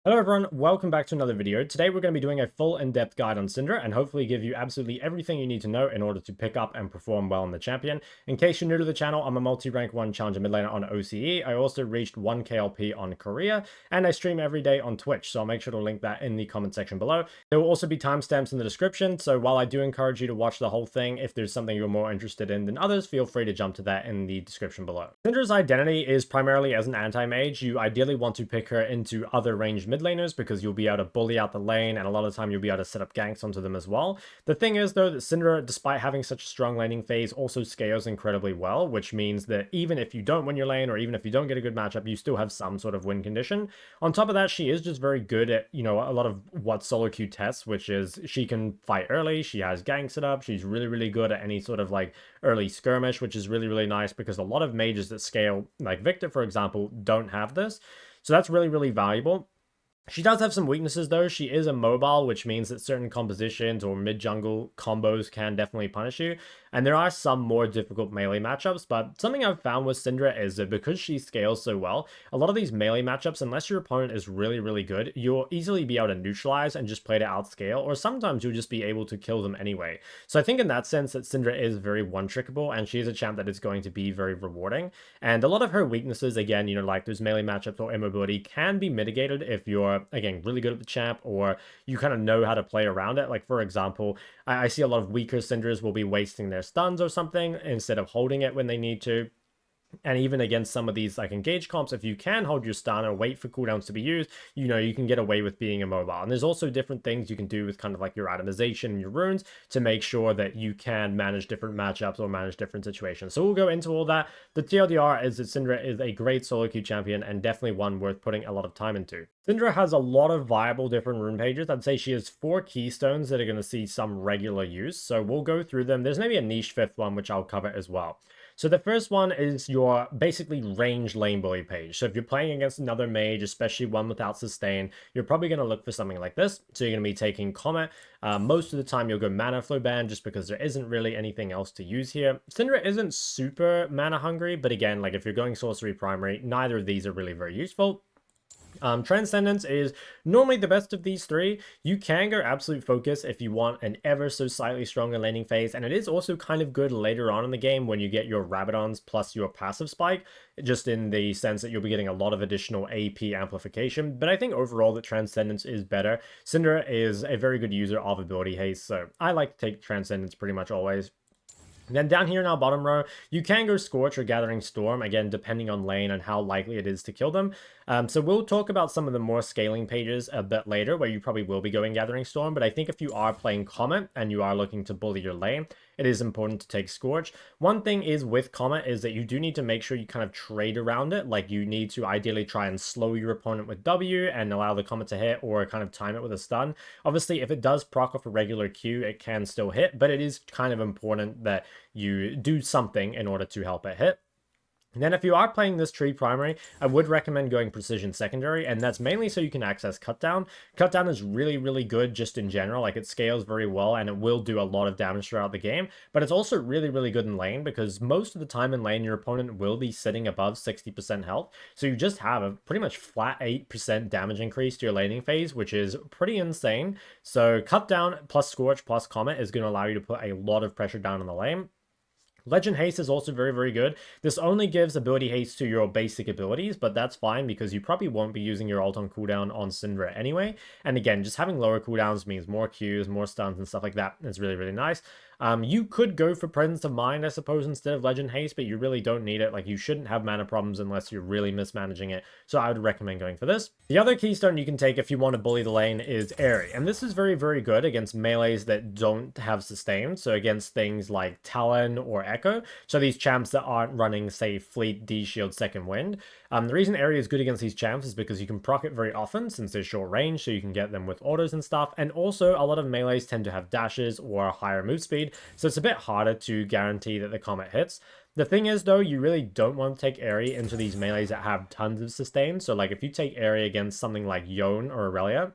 Hello everyone, welcome back to another video. Today we're going to be doing a full in-depth guide on Syndra and hopefully give you absolutely everything you need to know in order to pick up and perform well in the champion. In case you're new to the channel, I'm a multi-rank 1 challenger mid laner on OCE. I also reached 1 KLP on Korea and I stream every day on Twitch, so I'll make sure to link that in the comment section below. There will also be timestamps in the description, so while I do encourage you to watch the whole thing, if there's something you're more interested in than others, feel free to jump to that in the description below. Syndra's identity is primarily as an anti-mage. You ideally want to pick her into other ranged mid laners because you'll be able to bully out the lane, and a lot of the time you'll be able to set up ganks onto them as well. The thing is though that Syndra, despite having such a strong laning phase, also scales incredibly well, which means that even if you don't win your lane or even if you don't get a good matchup, you still have some sort of win condition. On top of that, she is just very good at, a lot of what solo queue tests, which is she can fight early, she has gank set up, she's really good at any sort of like early skirmish, which is really nice because a lot of mages that scale, like Victor for example, don't have this. So that's really valuable. She does have some weaknesses though. She is immobile, which means that certain compositions or mid-jungle combos can definitely punish you. And there are some more difficult melee matchups, but something I've found with Syndra is that because she scales so well, a lot of these melee matchups, unless your opponent is really good, you'll easily be able to neutralize and just play to outscale, or sometimes you'll just be able to kill them anyway. So I think in that sense that Syndra is very one-trickable, and she is a champ that is going to be very rewarding. And a lot of her weaknesses, again, like those melee matchups or immobility, can be mitigated if you're, again, really good at the champ, or you kind of know how to play around it. Like, for example, I see a lot of weaker Syndras will be wasting their stuns or something instead of holding it when they need to. And even against some of these like engage comps, if you can hold your stun or wait for cooldowns to be used, you can get away with being immobile. And there's also different things you can do with kind of like your itemization and your runes to make sure that you can manage different matchups or manage different situations. So we'll go into all that. The TLDR is that Syndra is a great solo queue champion and definitely one worth putting a lot of time into. Syndra has a lot of viable different rune pages. I'd say she has 4 keystones that are going to see some regular use. So we'll go through them. There's maybe a niche 5th one, which I'll cover as well. So the first one is your basically range lane bully page. So if you're playing against another mage, especially one without sustain, you're probably going to look for something like this. So you're going to be taking Comet. Most of the time you'll go mana flow ban just because there isn't really anything else to use here. Syndra isn't super mana hungry, but again, like if you're going sorcery primary, neither of these are really very useful. Transcendence is normally the best of these 3. You can go absolute focus if you want an ever so slightly stronger laning phase, and it is also kind of good later on in the game when you get your Rabadons plus your passive spike, just in the sense that you'll be getting a lot of additional AP amplification. But I think overall that Transcendence is better. Syndra is a very good user of ability haste, so I like to take Transcendence pretty much always. Then down here in our bottom row, you can go Scorch or Gathering Storm, again, depending on lane and how likely it is to kill them. So we'll talk about some of the more scaling pages a bit later, where you probably will be going Gathering Storm, but I think if you are playing Comet and you are looking to bully your lane, it is important to take Scorch. One thing is with Comet is that you do need to make sure you kind of trade around it, like you need to ideally try and slow your opponent with W and allow the Comet to hit, or kind of time it with a stun. Obviously, if it does proc off a regular Q, it can still hit, but it is kind of important that you do something in order to help it hit. And then if you are playing this tree primary, I would recommend going Precision Secondary, and that's mainly so you can access Cutdown. Cutdown is really good just in general, like it scales very well and it will do a lot of damage throughout the game, but it's also really good in lane because most of the time in lane your opponent will be sitting above 60% health, so you just have a pretty much flat 8% damage increase to your laning phase, which is pretty insane. So Cutdown plus Scorch plus Comet is going to allow you to put a lot of pressure down on the lane. Legend Haste is also very good. This only gives ability haste to your basic abilities, but that's fine because you probably won't be using your ult on cooldown on Syndra anyway. And again, just having lower cooldowns means more Qs, more stuns, and stuff like that. It's really nice. You could go for Presence of Mind, I suppose, instead of Legend Haste, but you really don't need it. Like, you shouldn't have mana problems unless you're really mismanaging it, so I would recommend going for this. The other keystone you can take if you want to bully the lane is Airy, and this is very good against melees that don't have sustain, so against things like Talon or Echo, so these champs that aren't running, say, Fleet, D-Shield, Second Wind. The reason Airy is good against these champs is because you can proc it very often since they're short range, so you can get them with autos and stuff, and also a lot of melees tend to have dashes or higher move speed, so it's a bit harder to guarantee that the Comet hits. The thing is, though, you really don't want to take Airy into these melees that have tons of sustain, so like if you take Airy against something like Yone or Aurelia,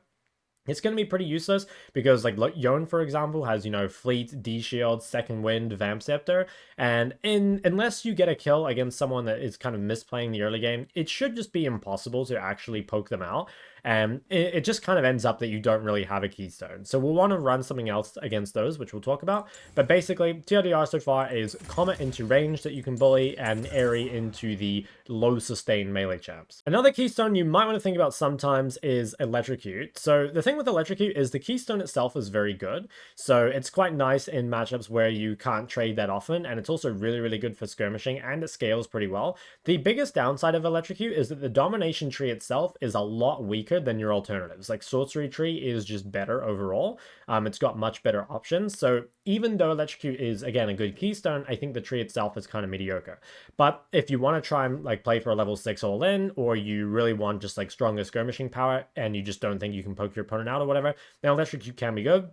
it's going to be pretty useless because, like, Yone, for example, has, Fleet, D-Shield, Second Wind, Vamp Scepter, and unless you get a kill against someone that is kind of misplaying the early game, it should just be impossible to actually poke them out. and it just kind of ends up that you don't really have a keystone. So we'll want to run something else against those, which we'll talk about. But basically, TLDR so far is Comet into range that you can bully, and Airy into the low sustain melee champs. Another keystone you might want to think about sometimes is Electrocute. So the thing with Electrocute is the keystone itself is very good. So it's quite nice in matchups where you can't trade that often, and it's also really, really good for skirmishing, and it scales pretty well. The biggest downside of Electrocute is that the domination tree itself is a lot weaker than your alternatives. Like sorcery tree is just better overall. It's got much better options. So even though Electrocute is, again, a good keystone, I think the tree itself is kind of mediocre. But if you want to try and like play for a level 6 all in, or you really want just like stronger skirmishing power and you just don't think you can poke your opponent out or whatever, then Electrocute can be good.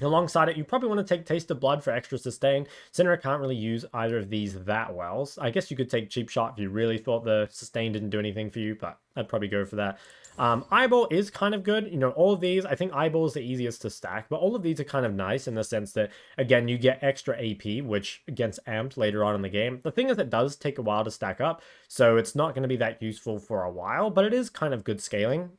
Alongside it, you probably want to take Taste of Blood for extra sustain. Syndra can't really use either of these that well. I guess you could take Cheap Shot if you really thought the sustain didn't do anything for you, but I'd probably go for that. Eyeball is kind of good. You know, all of these, I think Eyeball is the easiest to stack, but all of these are kind of nice in the sense that, again, you get extra AP, which gets amped later on in the game. The thing is, it does take a while to stack up, so it's not going to be that useful for a while, but it is kind of good scaling.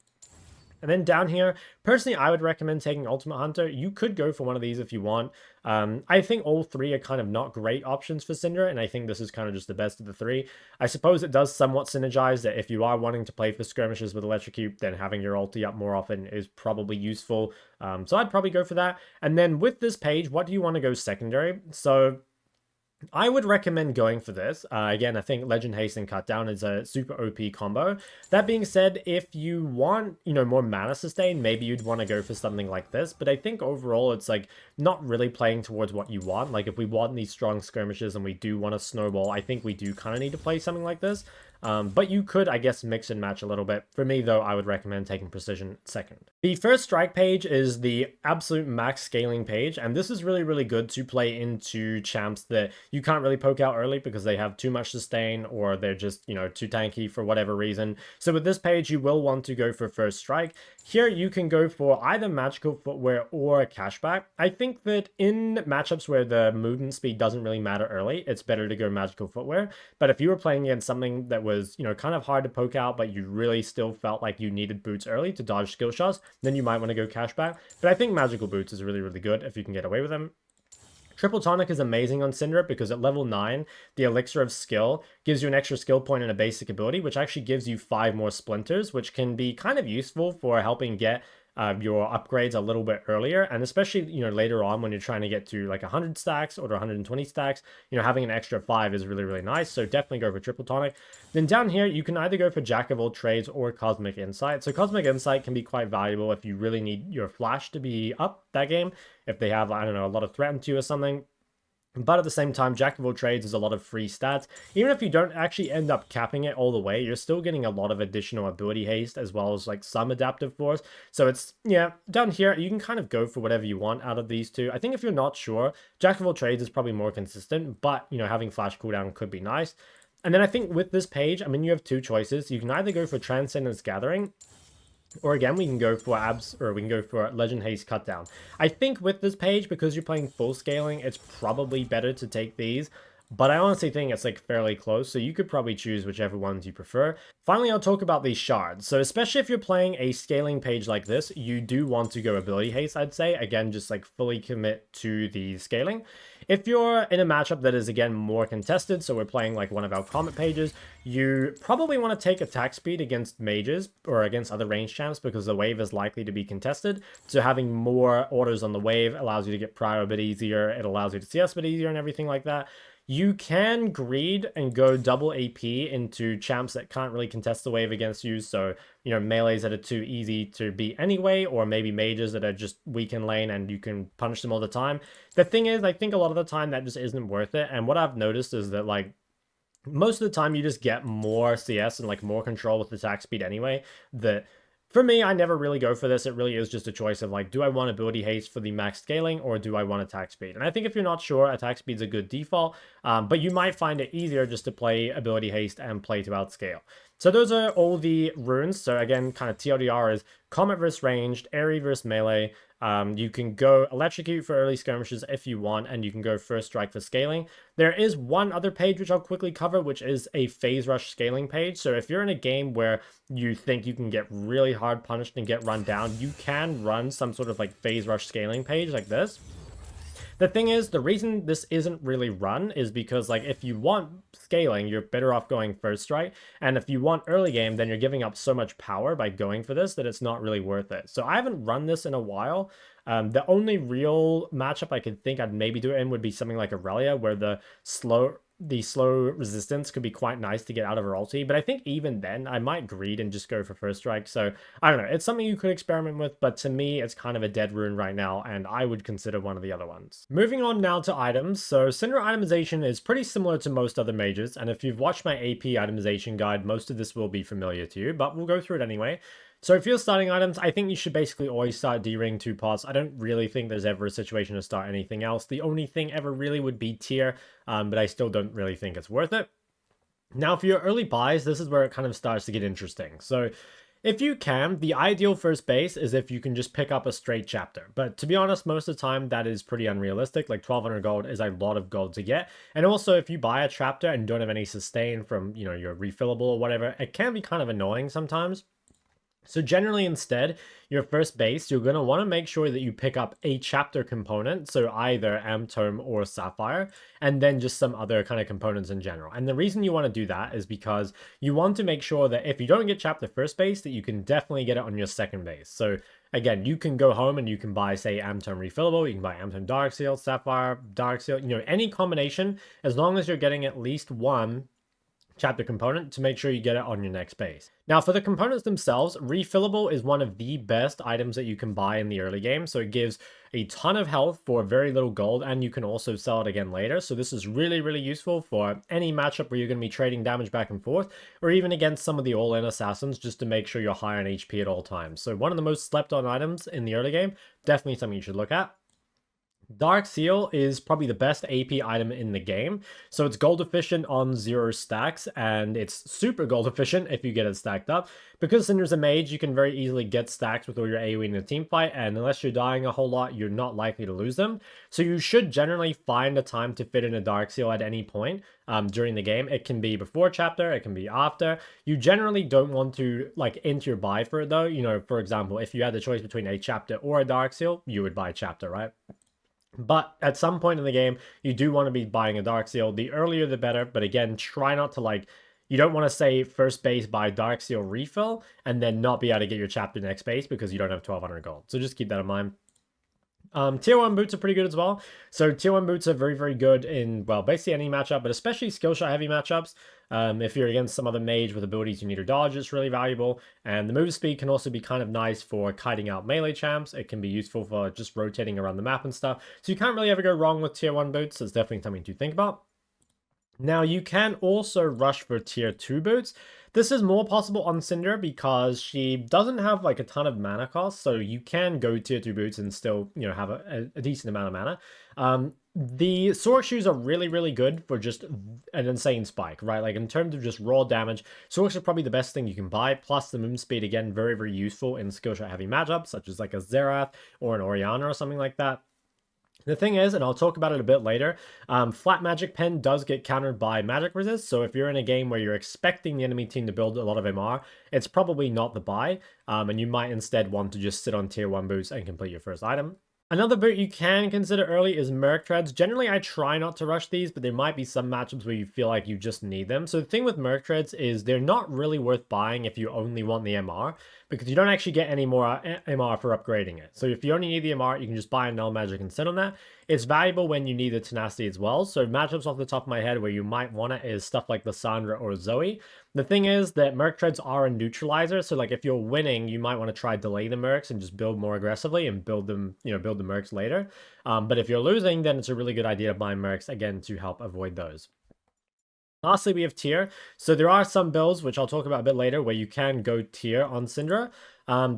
And then down here, personally, I would recommend taking Ultimate Hunter. You could go for one of these if you want. I think all three are kind of not great options for Syndra, and I think this is kind of just the best of the three. I suppose it does somewhat synergize that if you are wanting to play for skirmishes with Electrocute, then having your ulti up more often is probably useful. So I'd probably go for that. And then with this page, what do you want to go secondary? So I would recommend going for this. Again, I think Legend Haste and Cut Down is a super OP combo. That being said, if you want, more mana sustain, maybe you'd want to go for something like this. But I think overall, it's like not really playing towards what you want. Like if we want these strong skirmishes and we do want to snowball, I think we do kind of need to play something like this. But you could, I guess, mix and match a little bit. For me, though, I would recommend taking Precision second. The first strike page is the absolute max scaling page, and this is really, really good to play into champs that you can't really poke out early because they have too much sustain or they're just, too tanky for whatever reason. So with this page, you will want to go for first strike. Here, you can go for either magical footwear or cashback. I think that in matchups where the movement speed doesn't really matter early, it's better to go magical footwear. But if you were playing against something that was, kind of hard to poke out, but you really still felt like you needed boots early to dodge skill shots, then you might want to go cashback. But I think magical boots is really, really good if you can get away with them. Triple Tonic is amazing on Syndra because at level 9, the Elixir of Skill gives you an extra skill point and a basic ability, which actually gives you 5 more splinters, which can be kind of useful for helping get your upgrades a little bit earlier, and especially later on when you're trying to get to like 100 stacks or 120 stacks, having an extra 5 is really, really nice. So definitely go for Triple Tonic. Then down here you can either go for Jack of all trades or Cosmic Insight. So Cosmic Insight can be quite valuable if you really need your flash to be up that game, if they have, I don't know, a lot of threat into you or something. But at the same time, Jack of all trades is a lot of free stats. Even if you don't actually end up capping it all the way, you're still getting a lot of additional ability haste as well as like some adaptive force. So it's, down here, you can kind of go for whatever you want out of these two. I think if you're not sure, Jack of all trades is probably more consistent, but, having flash cooldown could be nice. And then I think with this page, you have two choices. You can either go for Transcendence Gathering, or again, we can go for Legend Haste Cut Down. I think with this page, because you're playing full scaling, it's probably better to take these. But I honestly think it's like fairly close, so you could probably choose whichever ones you prefer. Finally, I'll talk about these shards. So especially if you're playing a scaling page like this, you do want to go ability haste, I'd say. Again, just like fully commit to the scaling. If you're in a matchup that is, again, more contested, so we're playing like one of our Comet pages, you probably want to take attack speed against mages or against other range champs because the wave is likely to be contested. So having more orders on the wave allows you to get prior a bit easier. It allows you to CS a bit easier and everything like that. You can greed and go double AP into champs that can't really contest the wave against you. So, melees that are too easy to beat anyway, or maybe mages that are just weak in lane and you can punish them all the time. The thing is, I think a lot of the time that just isn't worth it. And what I've noticed is that, like, most of the time you just get more CS and, like, more control with attack speed anyway. That for me, I never really go for this. It really is just a choice of like, do I want ability haste for the max scaling or do I want attack speed? And I think if you're not sure, attack speed's a good default, but you might find it easier just to play ability haste and play to outscale. So those are all the runes. So again, kind of TLDR is combat versus ranged, airy versus melee. You can go electrocute for early skirmishes if you want, and you can go first strike for scaling. There is one other page which I'll quickly cover, which is a phase rush scaling page. So if you're in a game where you think you can get really hard punished and get run down, you can run some sort of like phase rush scaling page like this. The thing is, the reason this isn't really run is because, like, if you want scaling, you're better off going first strike. And if you want early game, then you're giving up so much power by going for this that it's not really worth it. So I haven't run this in a while. The only real matchup I could think I'd maybe do it in would be something like Aurelia, where the slow resistance could be quite nice to get out of her ulti, but I think even then I might greed and just go for first strike. So I don't know, it's something you could experiment with, but to me it's kind of a dead rune right now, and I would consider one of the other ones. Moving on now to items. So Syndra itemization is pretty similar to most other mages, and if you've watched my AP itemization guide, most of this will be familiar to you, but we'll go through it anyway. So if you're starting items, I think you should basically always start D-ring 2 pots. I don't really think there's ever a situation to start anything else. The only thing ever really would be tier, but I still don't really think it's worth it. Now, for your early buys, this is where it kind of starts to get interesting. So if you can, the ideal first base is if you can just pick up a straight chapter. But to be honest, most of the time that is pretty unrealistic. Like 1200 gold is a lot of gold to get. And also if you buy a chapter and don't have any sustain from, you know, your refillable or whatever, it can be kind of annoying sometimes. So generally instead, your first base, you're going to want to make sure that you pick up a chapter component, so either Amtome or Sapphire, and then just some other kind of components in general. And the reason you want to do that is because you want to make sure that if you don't get chapter first base, that you can definitely get it on your second base. So again, you can go home and you can buy, say, Amtome Refillable, you can buy Amtome Dark Seal, Sapphire, Dark Seal, you know, any combination, as long as you're getting at least one chapter component to make sure you get it on your next base. Now for the components themselves, refillable is one of the best items that you can buy in the early game. So it gives a ton of health for very little gold, and you can also sell it again later. So this is really, really useful for any matchup where you're going to be trading damage back and forth, or even against some of the all-in assassins, just to make sure you're high on HP at all times. So one of the most slept on items in the early game, definitely something you should look at. Dark Seal is probably the best AP item in the game. So it's gold efficient on 0 stacks, and it's super gold efficient if you get it stacked up. Because Syndra's a mage, you can very easily get stacked with all your AoE in a team fight, and unless you're dying a whole lot, you're not likely to lose them. So you should generally find a time to fit in a Dark Seal at any point during the game. It can be before chapter, it can be after. You generally don't want to like enter your buy for it though. You know, for example, if you had the choice between a chapter or a Dark Seal, you would buy chapter, right? But at some point in the game, you do want to be buying a Dark Seal. The earlier the better, but again, try not to like, you don't want to say first base buy Dark Seal refill and then not be able to get your chapter next base because you don't have 1200 gold. So just keep that in mind. Tier 1 boots are pretty good as well. So tier 1 boots are very, very good in, well, basically any matchup, but especially skill shot heavy matchups. If you're against some other mage with abilities you need to dodge, it's really valuable. And the move speed can also be kind of nice for kiting out melee champs. It can be useful for just rotating around the map and stuff. So you can't really ever go wrong with tier 1 boots. It's definitely something to think about. Now, you can also rush for tier 2 boots. This is more possible on Syndra because she doesn't have like a ton of mana cost, so you can go tier 2 boots and still, you know, have a decent amount of mana. The Sorc shoes are really, really good for just an insane spike, right? Like in terms of just raw damage, Sorcs are probably the best thing you can buy, plus the move speed, again, very, very useful in skill shot heavy matchups, such as like a Xerath or an Orianna or something like that. The thing is, and I'll talk about it a bit later, flat magic pen does get countered by magic resist, so if you're in a game where you're expecting the enemy team to build a lot of MR, it's probably not the buy, and you might instead want to just sit on tier 1 boots and complete your first item. Another boot you can consider early is Merc Treads. Generally, I try not to rush these, but there might be some matchups where you feel like you just need them. So the thing with Merc Treads is they're not really worth buying if you only want the MR, because you don't actually get any more MR for upgrading it. So if you only need the MR, you can just buy a Null Magic and sit on that. It's valuable when you need the Tenacity as well. So matchups off the top of my head where you might want it is stuff like the Syndra or Zoe. The thing is that Merc Treads are a neutralizer, so like if you're winning, you might want to try delay the Mercs and just build more aggressively and build them, you know, build the Mercs later. But if you're losing, then it's a really good idea to buy Mercs, again, to help avoid those. Lastly, we have tier. So there are some builds, which I'll talk about a bit later, where you can go tier on Syndra.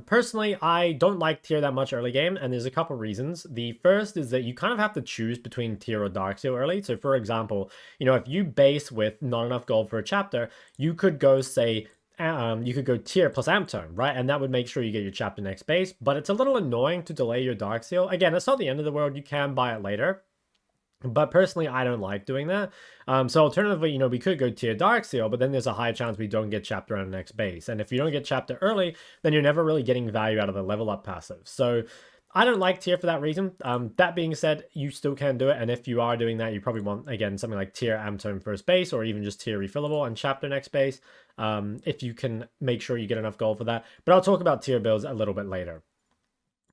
Personally, I don't like tier that much early game, and there's a couple reasons. The first is that you kind of have to choose between tier or Dark Seal early. So for example, you know, if you base with not enough gold for a chapter, you could go, say, you could go tier plus amp tone, right? And that would make sure you get your chapter next base, but it's a little annoying to delay your dark seal. Again, it's not the end of the world. You can buy it later. But personally, I don't like doing that. So alternatively, we could go tier Dark Seal, but then there's a high chance we don't get chapter on the next base. And if you don't get chapter early, then you're never really getting value out of the level up passive. So I don't like tier for that reason. That being said, you still can do it. And if you are doing that, you probably want, again, something like tier Amtone first base, or even just tier refillable and chapter next base, if you can make sure you get enough gold for that. But I'll talk about tier builds a little bit later.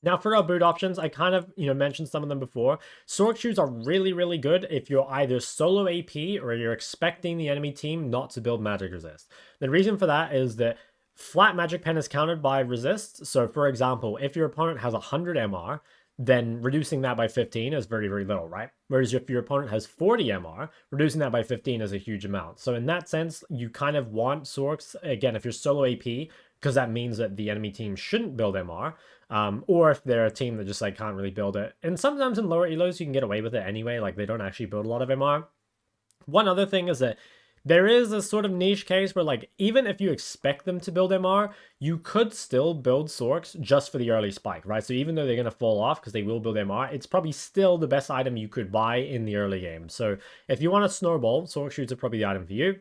Now, for our boot options, I kind of, mentioned some of them before. Sork shoes are really, really good if you're either solo AP or you're expecting the enemy team not to build magic resist. The reason for that is that flat magic pen is countered by resist. So, for example, if your opponent has 100 MR, then reducing that by 15 is very, very little, right? Whereas if your opponent has 40 MR, reducing that by 15 is a huge amount. So in that sense, you kind of want Sorks, again, if you're solo AP, because that means that the enemy team shouldn't build MR, or if they're a team that just can't really build it. And sometimes in lower elos, you can get away with it anyway, they don't actually build a lot of MR. One other thing is that there is a sort of niche case where even if you expect them to build MR, you could still build Sorks just for the early spike, right? So even though they're going to fall off because they will build MR, it's probably still the best item you could buy in the early game. So if you want to snowball, Sork shoots are probably the item for you.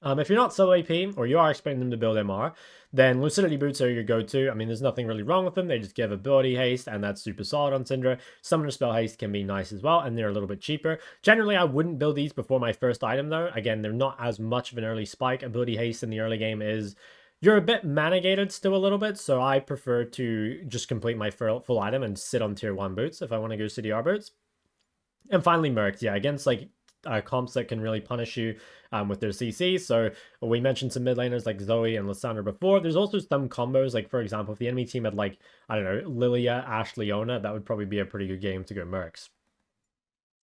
If you're not solo AP or you are expecting them to build MR, then Lucidity Boots are your go-to. I mean, there's nothing really wrong with them. They just give ability haste, and that's super solid on Syndra. Summoner spell haste can be nice as well, and they're a little bit cheaper. Generally, I wouldn't build these before my first item, though. Again, they're not as much of an early spike. Ability haste in the early game is... You're a bit mana-gated still a little bit, so I prefer to just complete my full item and sit on tier 1 boots if I want to go CDR boots. And finally, Mercs. Yeah, against comps that can really punish you with their CC. So we mentioned some mid laners like Zoe and Lysandra before. There's also some combos, for example, if the enemy team had I don't know, Lilia, Ashe, Leona, that would probably be a pretty good game to go Mercs.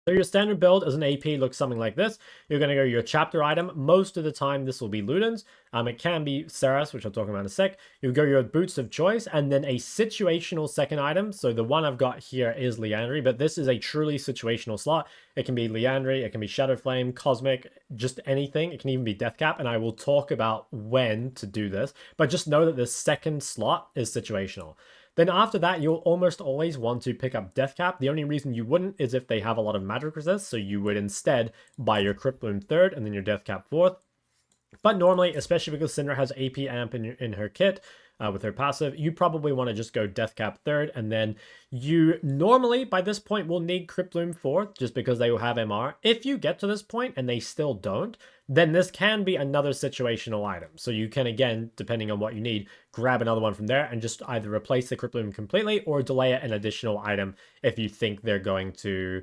So your standard build as an AP looks something like this. You're going to go your chapter item. Most of the time, this will be Ludens. It can be Seras, which I'll talk about in a sec. You'll go your boots of choice, and then a situational second item. So the one I've got here is Liandry, but this is a truly situational slot. It can be Liandry, it can be Shadow Flame, Cosmic, just anything. It can even be Deathcap, and I will talk about when to do this. But just know that the second slot is situational. Then after that, you'll almost always want to pick up Deathcap. The only reason you wouldn't is if they have a lot of magic resist, so you would instead buy your Crypt Bloom third and then your Deathcap fourth. But normally, especially because Syndra has AP Amp in her kit with her passive, you probably want to just go Deathcap third, and then you normally, by this point, will need Crypt Bloom fourth, just because they will have MR. If you get to this point and they still don't, then this can be another situational item. So you can, again, depending on what you need, grab another one from there and just either replace the Crypt Bloom completely or delay it an additional item if you think they're going to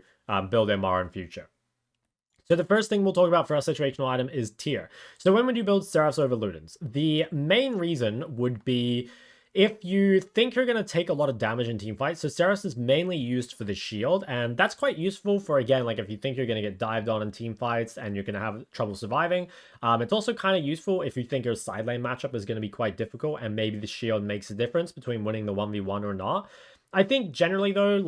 build MR in future. So the first thing we'll talk about for our situational item is tier. So when would you build Seraphs over Ludens? The main reason would be if you think you're going to take a lot of damage in team fights. So Seraphs is mainly used for the shield, and that's quite useful for, again, if you think you're going to get dived on in team fights and you're going to have trouble surviving. It's also kind of useful if you think your side lane matchup is going to be quite difficult and maybe the shield makes a difference between winning the 1v1 or not. I think generally, though,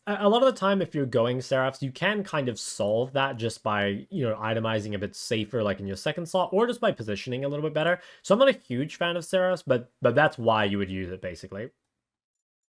a lot of the time, if you're going Seraphs, you can kind of solve that just by, itemizing a bit safer, in your second slot, or just by positioning a little bit better. So I'm not a huge fan of Seraphs, but that's why you would use it, basically.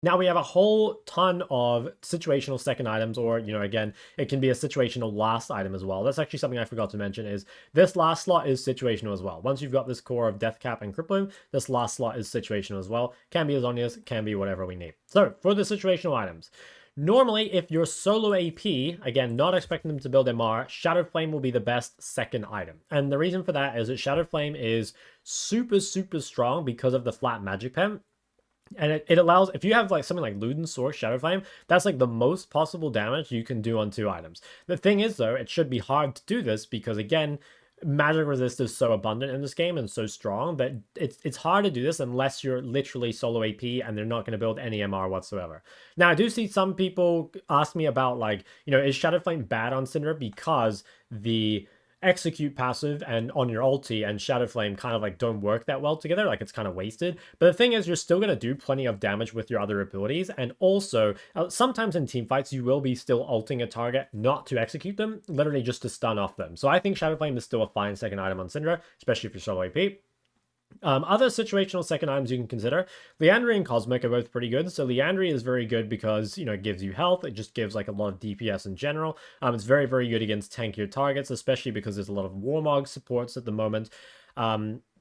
Now we have a whole ton of situational second items, or, again, it can be a situational last item as well. That's actually something I forgot to mention, is this last slot is situational as well. Once you've got this core of Deathcap and Crypt Bloom, this last slot is situational as well. Can be Azonius, can be whatever we need. So for the situational items, normally, if you're solo AP, again, not expecting them to build MR, Shadow Flame will be the best second item. And the reason for that is that Shadow Flame is super, super strong because of the flat magic pen. And it allows, if you have something like Ludens, Source, Shadow Flame, that's the most possible damage you can do on 2 items. The thing is, though, it should be hard to do this because, again, magic resist is so abundant in this game and so strong that it's hard to do this unless you're literally solo AP and they're not going to build any MR whatsoever. Now, I do see some people ask me about, is Shadow Flame bad on Syndra because the execute passive and on your ulti and Shadow Flame kind of don't work that well together, it's kind of wasted. But the thing is, you're still going to do plenty of damage with your other abilities, and also sometimes in team fights you will be still ulting a target not to execute them, literally just to stun off them. So I think Shadow Flame is still a fine second item on Syndra, especially if you're solo AP. Other situational second items you can consider, Liandry and Cosmic are both pretty good. So Liandry is very good because, it gives you health. It just gives like a lot of DPS in general. It's very, very good against tankier targets, especially because there's a lot of Warmog supports at the moment.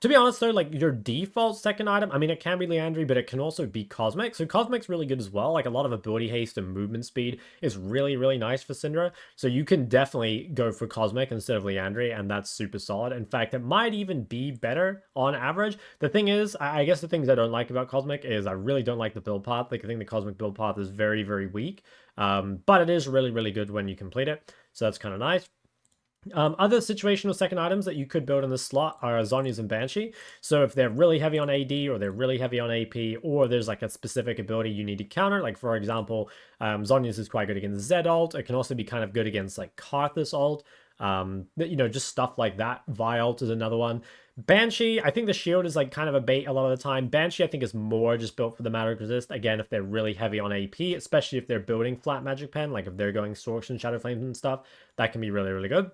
To be honest though, like your default second item, I mean, it can be Liandry, but it can also be Cosmic. So Cosmic's really good as well. Like a lot of ability haste and movement speed is really, really nice for Syndra. So you can definitely go for Cosmic instead of Liandry, and that's super solid. In fact, it might even be better on average. The thing is, I guess the things I don't like about Cosmic is I really don't like the build path. Like I think the Cosmic build path is very, very weak. But it is really, really good when you complete it. So that's kind of nice. Other situational second items that you could build in this slot are Zhonya's and Banshee. So if they're really heavy on AD or they're really heavy on AP, or there's like a specific ability you need to counter, like for example, Zhonya's is quite good against Zed ult. It can also be kind of good against like Karthus ult. Just stuff like that. Vi ult is another one. Banshee, I think the shield is like kind of a bait a lot of the time. Banshee, I think, is more just built for the magic resist. Again, if they're really heavy on AP, especially if they're building flat magic pen, like if they're going Storks and Shadow Flames and stuff, that can be really, really good.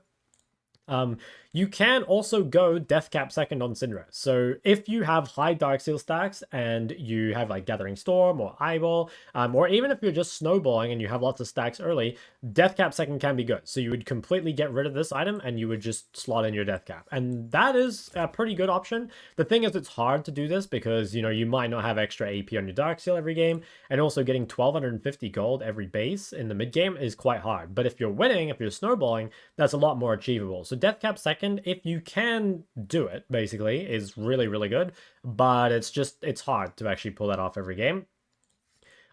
You can also go Deathcap second on Syndra. So if you have high Darksteel stacks and you have like Gathering Storm or Eyeball, or even if you're just snowballing and you have lots of stacks early, Deathcap second can be good. So you would completely get rid of this item and you would just slot in your Deathcap. And that is a pretty good option. The thing is, it's hard to do this because, you might not have extra AP on your Darksteel every game. And also getting 1250 gold every base in the mid game is quite hard. But if you're winning, if you're snowballing, that's a lot more achievable. So Deathcap second, if you can do it, basically, is really, really good. But it's hard to actually pull that off every game.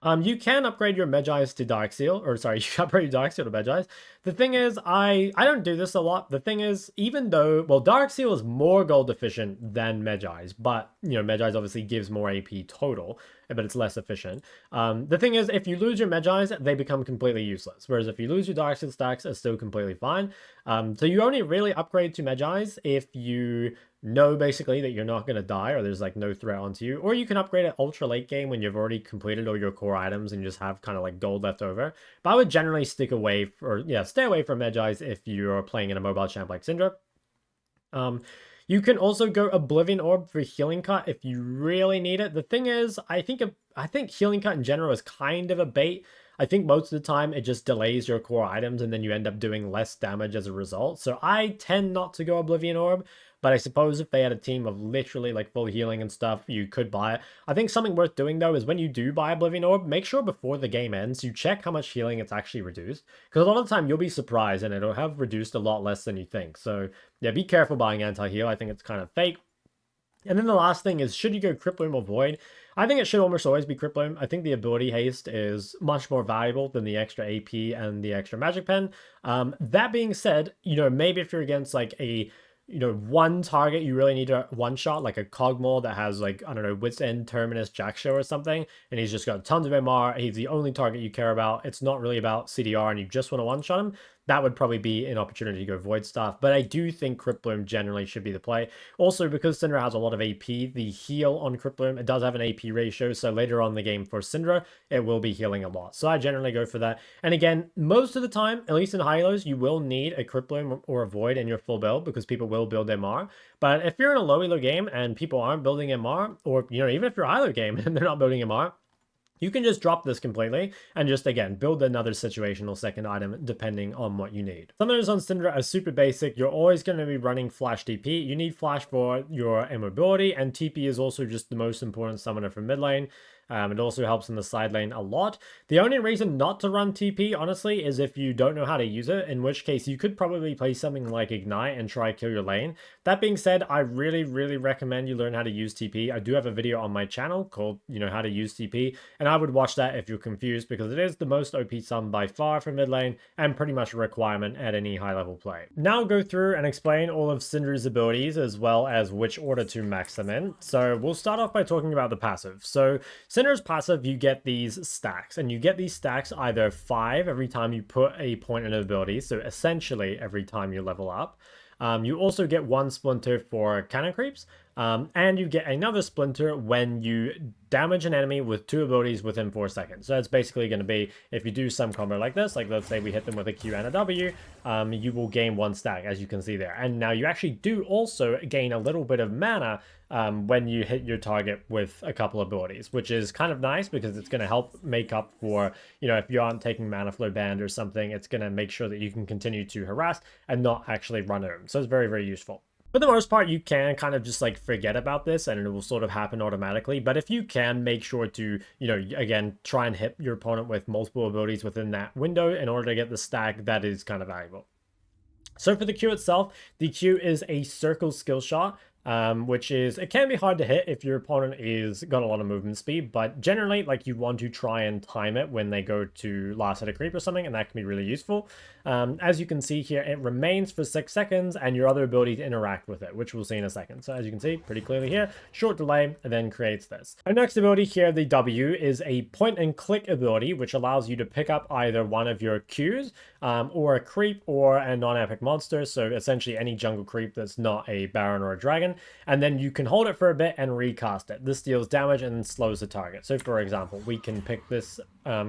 You can upgrade your Medjais to Darksteel, or sorry, you can upgrade your Darksteel to Medjais. The thing is, I don't do this a lot. The thing is, even though, well, Darksteel is more gold efficient than Medjais, but, Medjais obviously gives more AP total, but it's less efficient. The thing is, if you lose your Medjais, they become completely useless, whereas if you lose your Darksteel stacks, it's still completely fine. So you only really upgrade to Medjais if you know basically that you're not going to die or there's like no threat onto you, or you can upgrade it ultra late game when you've already completed all your core items and you just have kind of like gold left over. But I would generally stay away from Medjais if you're playing in a mobile champ like Syndra. You can also go Oblivion Orb for Healing Cut if you really need it. The thing is, I think Healing Cut in general is kind of a bait. I think most of the time it just delays your core items and then you end up doing less damage as a result. So I tend not to go Oblivion Orb, but I suppose if they had a team of literally like full healing and stuff, you could buy it. I think something worth doing though is when you do buy Oblivion Orb, make sure before the game ends, you check how much healing it's actually reduced. Because a lot of the time you'll be surprised and it'll have reduced a lot less than you think. So yeah, be careful buying anti-heal. I think it's kind of fake. And then the last thing is, should you go Crypt Bloom or Void? I think it should almost always be Crypt Bloom. I think the ability haste is much more valuable than the extra AP and the extra magic pen. That being said, maybe if you're against like a one target you really need to one shot, like a Cogmore that has like, I don't know, Wits End, Terminus, Jack Show or something, and he's just got tons of MR, he's the only target you care about, it's not really about CDR and you just want to one shot him, that would probably be an opportunity to go Void stuff. But I do think Crypt Bloom generally should be the play. Also, because Syndra has a lot of AP, the heal on Crypt Bloom, it does have an AP ratio, so later on in the game for Syndra, it will be healing a lot. So I generally go for that. And again, most of the time, at least in high lows, you will need a Crypt Bloom or a Void in your full build because people will build MR. But if you're in a low elo game and people aren't building MR, or even if you're a high low game and they're not building MR, you can just drop this completely and just, again, build another situational second item depending on what you need. Summoners on Syndra are super basic. You're always going to be running Flash TP. You need Flash for your immobility, and TP is also just the most important summoner for mid lane. It also helps in the side lane a lot. The only reason not to run TP, honestly, is if you don't know how to use it, in which case you could probably play something like Ignite and try kill your lane. That being said, I really, really recommend you learn how to use TP. I do have a video on my channel called, how to use TP, and I would watch that if you're confused because it is the most OP summon by far for mid lane and pretty much a requirement at any high level play. Now I'll go through and explain all of Syndra's abilities as well as which order to max them in. So we'll start off by talking about the passive. So Syndra's passive, you get these stacks, and you get these stacks either 5 every time you put a point in an ability, so essentially every time you level up. You also get 1 splinter for cannon creeps, and you get another splinter when you damage an enemy with 2 abilities within 4 seconds. So that's basically going to be if you do some combo like this, like let's say we hit them with a Q and a W, you will gain 1 stack, as you can see there. And now you actually do also gain a little bit of mana when you hit your target with a couple abilities, which is kind of nice because it's going to help make up for, if you aren't taking mana flow band or something, it's going to make sure that you can continue to harass and not actually run at them. So it's very, very useful. For the most part, you can kind of just like forget about this and it will sort of happen automatically. But if you can, make sure to, again, try and hit your opponent with multiple abilities within that window in order to get the stack. That is kind of valuable. So for the Q itself, the Q is a circle skill shot. Which is, it can be hard to hit if your opponent is got a lot of movement speed, but generally, like, you want to try and time it when they go to last hit a creep or something, and that can be really useful. As you can see here, it remains for 6 seconds, and your other ability to interact with it, which we'll see in a second. So as you can see pretty clearly here, short delay, and then creates this. Our next ability here, the W, is a point and click ability, which allows you to pick up either one of your Qs, or a creep, or a non-epic monster, so essentially any jungle creep that's not a Baron or a Dragon, and then you can hold it for a bit and recast it. This deals damage and slows the target. So for example, we can pick this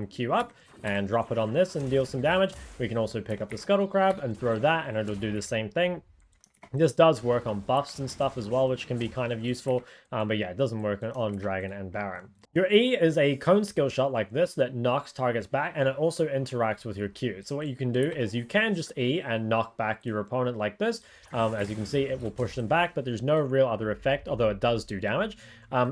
Q up and drop it on this and deal some damage. We can also pick up the Scuttle Crab and throw that and it'll do the same thing. This does work on buffs and stuff as well, which can be kind of useful, but yeah, it doesn't work on Dragon and Baron. Your E is a cone skill shot like this that knocks targets back, and it also interacts with your Q. So what you can do is you can just E and knock back your opponent like this. As you can see, it will push them back, but there's no real other effect, although it does do damage.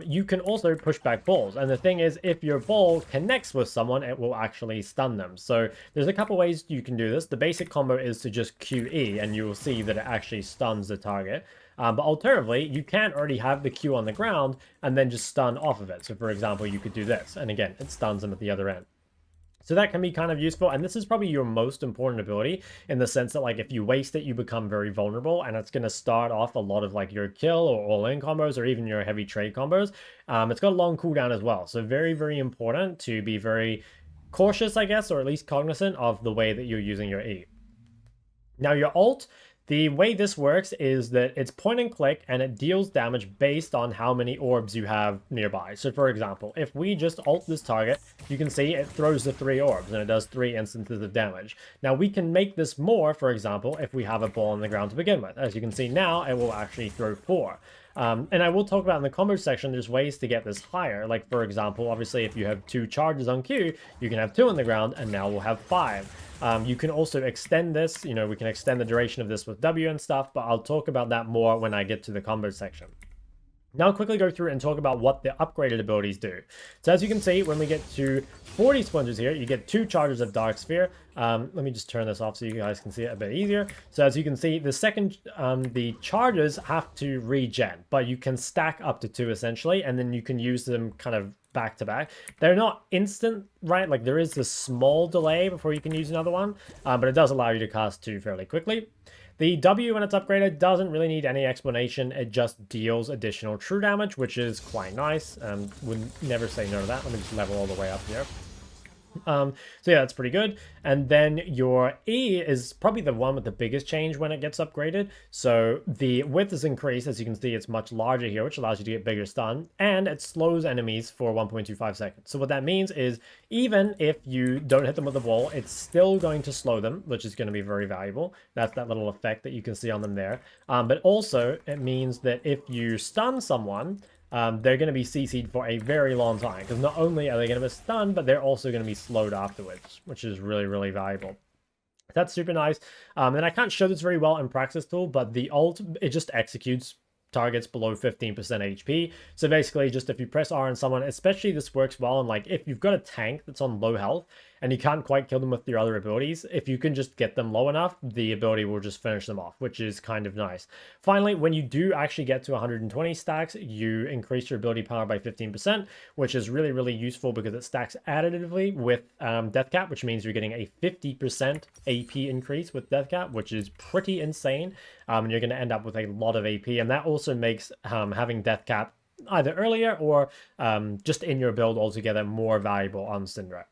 You can also push back balls, and the thing is, if your ball connects with someone, it will actually stun them. So there's a couple ways you can do this. The basic combo is to just QE, and you will see that it actually stuns the target. But alternatively, you can already have the Q on the ground and then just stun off of it. So for example, you could do this, and again, it stuns them at the other end. So that can be kind of useful, and this is probably your most important ability in the sense that, like, if you waste it, you become very vulnerable, and it's going to start off a lot of, like, your kill or all-in combos or even your heavy trade combos. It's got a long cooldown as well, so very, very important to be very cautious, I guess, or at least cognizant of the way that you're using your E. Now, your ult, the way this works is that it's point and click and it deals damage based on how many orbs you have nearby. So for example, if we just ult this target, you can see it throws the 3 orbs and it does 3 instances of damage. Now we can make this more, for example, if we have a ball on the ground to begin with. As you can see now, it will actually throw 4. And I will talk about in the combo section, there's ways to get this higher. Like, for example, obviously, if you have 2 charges on Q, you can have 2 on the ground, and now we'll have 5. You can also extend this. We can extend the duration of this with W and stuff, but I'll talk about that more when I get to the combo section. Now I'll quickly go through and talk about what the upgraded abilities do. So as you can see, when we get to 40 splinters here, you get 2 charges of Dark Sphere. Let me just turn this off so you guys can see it a bit easier. So as you can see, the second, the charges have to regen, but you can stack up to 2 essentially, and then you can use them kind of back to back. They're not instant, right? Like there is a small delay before you can use another one, but it does allow you to cast 2 fairly quickly. The W, when it's upgraded, doesn't really need any explanation. It just deals additional true damage, which is quite nice. Would never say no to that. Let me just level all the way up here. So yeah, that's pretty good. And then your E is probably the one with the biggest change when it gets upgraded. So the width is increased. As you can see, it's much larger here, which allows you to get bigger stun, and it slows enemies for 1.25 seconds. So what that means is even if you don't hit them with the ball, it's still going to slow them, which is going to be very valuable. That's that little effect that you can see on them there. But also it means that if you stun someone, they're going to be CC'd for a very long time, because not only are they going to be stunned, but they're also going to be slowed afterwards, which is really, really valuable. That's super nice. And I can't show this very well in Praxis Tool, but the ult, it just executes targets below 15% HP. So basically, just if you press R on someone, especially this works well on, like, if you've got a tank that's on low health and you can't quite kill them with your other abilities, if you can just get them low enough, the ability will just finish them off, which is kind of nice. Finally, when you do actually get to 120 stacks, you increase your ability power by 15%, which is really, really useful because it stacks additively with Death Cap, which means you're getting a 50% AP increase with Death Cap, which is pretty insane. And you're going to end up with a lot of AP, and that also makes having Death Cap either earlier or just in your build altogether more valuable on Syndra.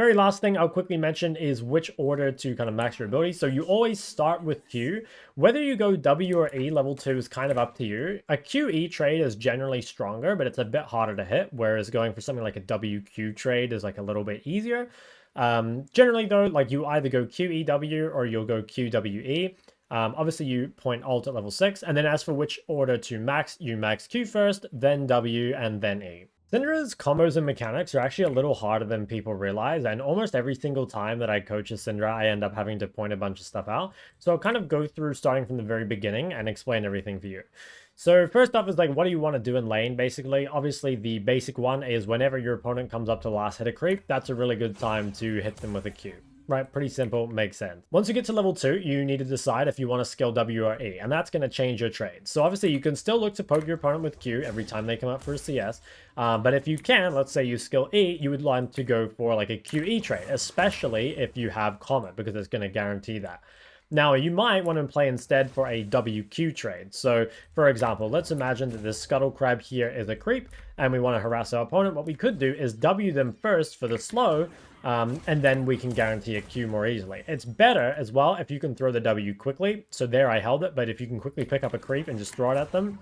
Very last thing I'll quickly mention is which order to kind of max your ability. So you always start with Q. Whether you go W or E, level 2 is kind of up to you. A QE trade is generally stronger, but it's a bit harder to hit, whereas going for something like a WQ trade is like a little bit easier. Generally though, like you either go QEW or you'll go QWE. Obviously you point alt at level 6, and then as for which order to max, you max Q first, then W, and then E. Syndra's combos and mechanics are actually a little harder than people realize, and almost every single time that I coach a Syndra, I end up having to point a bunch of stuff out. So I'll kind of go through starting from the very beginning and explain everything for you. So first up is like, what do you want to do in lane, basically? Obviously, the basic one is whenever your opponent comes up to the last hit of creep, that's a really good time to hit them with a Q. Right, pretty simple, makes sense. Once you get to level 2, you need to decide if you want to skill W or E, and that's going to change your trade. So obviously you can still look to poke your opponent with Q every time they come up for a CS, but if you can, let's say you skill E, you would want to go for like a QE trade, especially if you have Comet, because it's going to guarantee that. Now, you might want to play instead for a WQ trade. So, for example, let's imagine that this Scuttle Crab here is a creep, and we want to harass our opponent. What we could do is W them first for the slow, and then we can guarantee a Q more easily. It's better as well if you can throw the W quickly. So there I held it, but if you can quickly pick up a creep and just throw it at them,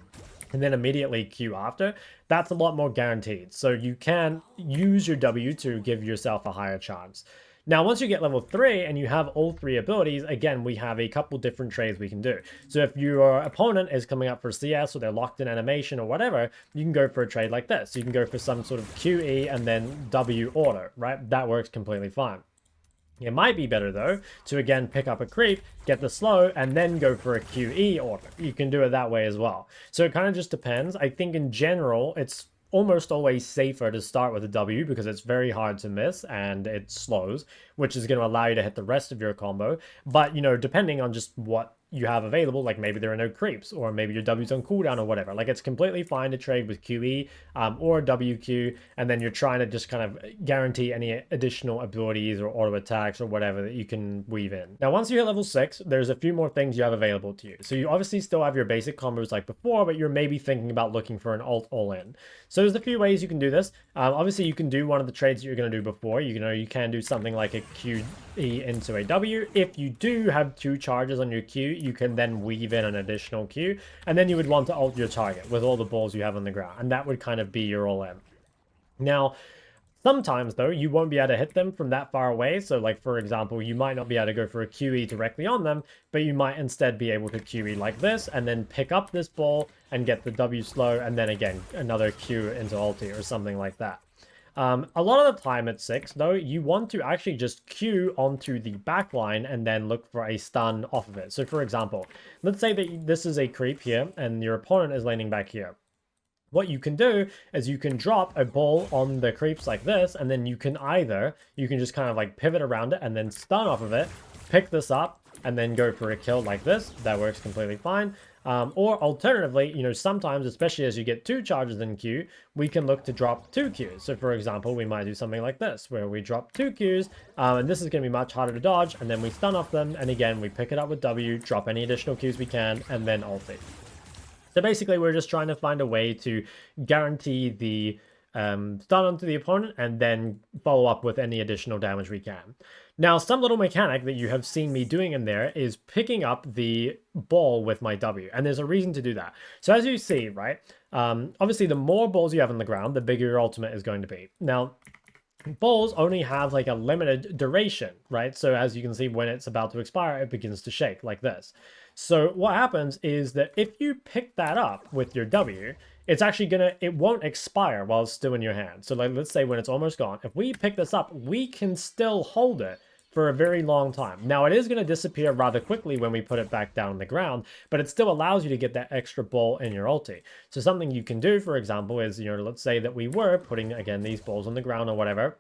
and then immediately Q after, that's a lot more guaranteed. So you can use your W to give yourself a higher chance. Now, once you get level 3 and you have all 3 abilities, again, we have a couple different trades we can do. So if your opponent is coming up for CS or they're locked in animation or whatever, you can go for a trade like this. You can go for some sort of QE and then W order, right? That works completely fine. It might be better, though, to again pick up a creep, get the slow, and then go for a QE order. You can do it that way as well. So it kind of just depends. I think in general, it's almost always safer to start with a W because it's very hard to miss and it slows, which is going to allow you to hit the rest of your combo. But, you know, depending on just what you have available, like maybe there are no creeps or maybe your W's on cooldown or whatever, like it's completely fine to trade with QE or WQ, and then you're trying to just kind of guarantee any additional abilities or auto attacks or whatever that you can weave in. Now, once you hit level 6, there's a few more things you have available to you. So you obviously still have your basic combos like before, but you're maybe thinking about looking for an alt all-in. So there's a few ways you can do this. Obviously, you can do one of the trades that you're going to do before. You can do something like a QE into a W. If you do have 2 charges on your Q, you can then weave in an additional Q, and then you would want to ult your target with all the balls you have on the ground, and that would kind of be your all-in. Now, sometimes, though, you won't be able to hit them from that far away. So, like, for example, you might not be able to go for a QE directly on them, but you might instead be able to QE like this and then pick up this ball and get the W slow, and then again, another Q into ulti or something like that. A lot of the time at 6, though, you want to actually just Q onto the back line and then look for a stun off of it. So, for example, let's say that this is a creep here and your opponent is laning back here. What you can do is you can drop a ball on the creeps like this, and then you can just kind of like pivot around it and then stun off of it, pick this up, and then go for a kill like this. That works completely fine. Or alternatively, you know, sometimes, especially as you get 2 charges in Q, we can look to drop 2 Qs. So for example, we might do something like this, where we drop 2 Qs, and this is going to be much harder to dodge, and then we stun off them, and again, we pick it up with W, drop any additional Qs we can, and then ulti. So basically, we're just trying to find a way to guarantee the stun onto the opponent and then follow up with any additional damage we can. Now, some little mechanic that you have seen me doing in there is picking up the ball with my W, and there's a reason to do that. So as you see, right, obviously the more balls you have on the ground, the bigger your ultimate is going to be. Now, balls only have like a limited duration, right? So as you can see, when it's about to expire, it begins to shake like this. So what happens is that if you pick that up with your W, it's actually it won't expire while it's still in your hand. So like, let's say when it's almost gone, if we pick this up, we can still hold it for a very long time. Now, it is going to disappear rather quickly when we put it back down on the ground, but it still allows you to get that extra ball in your ulti. So something you can do, for example, is, you know, let's say that we were putting, again, these balls on the ground or whatever.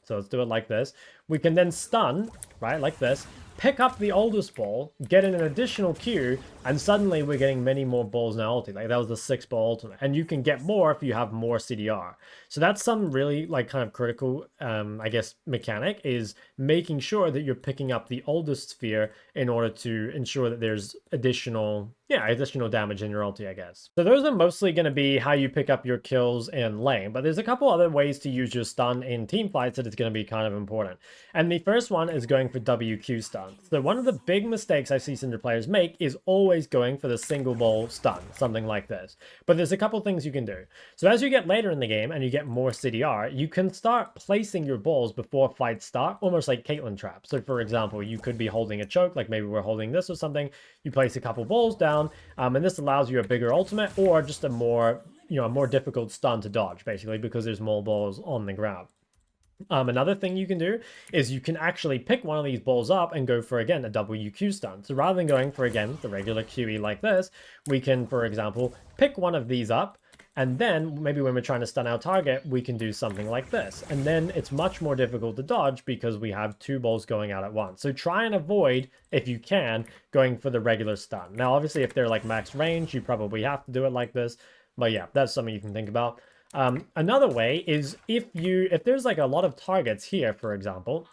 So let's do it like this. We can then stun, right, like this, pick up the oldest ball, get in an additional Q, and suddenly we're getting many more balls in our ulti. Like that was the 6-ball ultimate. And you can get more if you have more CDR. So that's some really like kind of critical, I guess, mechanic is making sure that you're picking up the oldest sphere in order to ensure that there's additional damage in your ulti, I guess. So those are mostly going to be how you pick up your kills in lane, but there's a couple other ways to use your stun in team fights that is going to be kind of important. And the first one is going for WQ stun. So one of the big mistakes I see Syndra players make is always going for the single ball stun, something like this. But there's a couple things you can do. So as you get later in the game and you get more CDR, you can start placing your balls before fights start, almost like Caitlyn traps. So for example, you could be holding a choke, like maybe we're holding this or something. You place a couple balls down, and this allows you a bigger ultimate or just a more difficult stun to dodge, basically, because there's more balls on the ground. Another thing you can do is you can actually pick one of these balls up and go for, again, a WQ stun. So rather than going for, again, the regular QE like this, we can, for example, pick one of these up, and then maybe when we're trying to stun our target, we can do something like this. And then it's much more difficult to dodge because we have 2 balls going out at once. So try and avoid, if you can, going for the regular stun. Now, obviously, if they're like max range, you probably have to do it like this. But yeah, that's something you can think about. Another way is if there's like a lot of targets here, for example,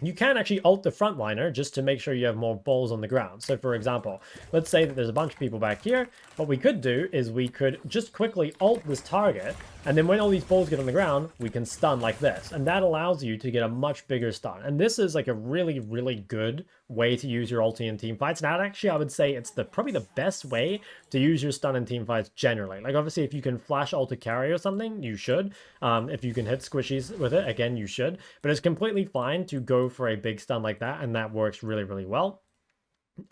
you can actually ult the frontliner just to make sure you have more balls on the ground. So for example, let's say that there's a bunch of people back here. What we could do is we could just quickly ult this target, and then when all these balls get on the ground, we can stun like this. And that allows you to get a much bigger stun. And this is like a really, really good way to use your ulti in team fights. And actually, I would say it's probably the best way to use your stun in team fights generally. Like obviously, if you can flash ult to carry or something, you should. If you can hit squishies with it, again, you should. But it's completely fine to go for a big stun like that, and that works really, really well.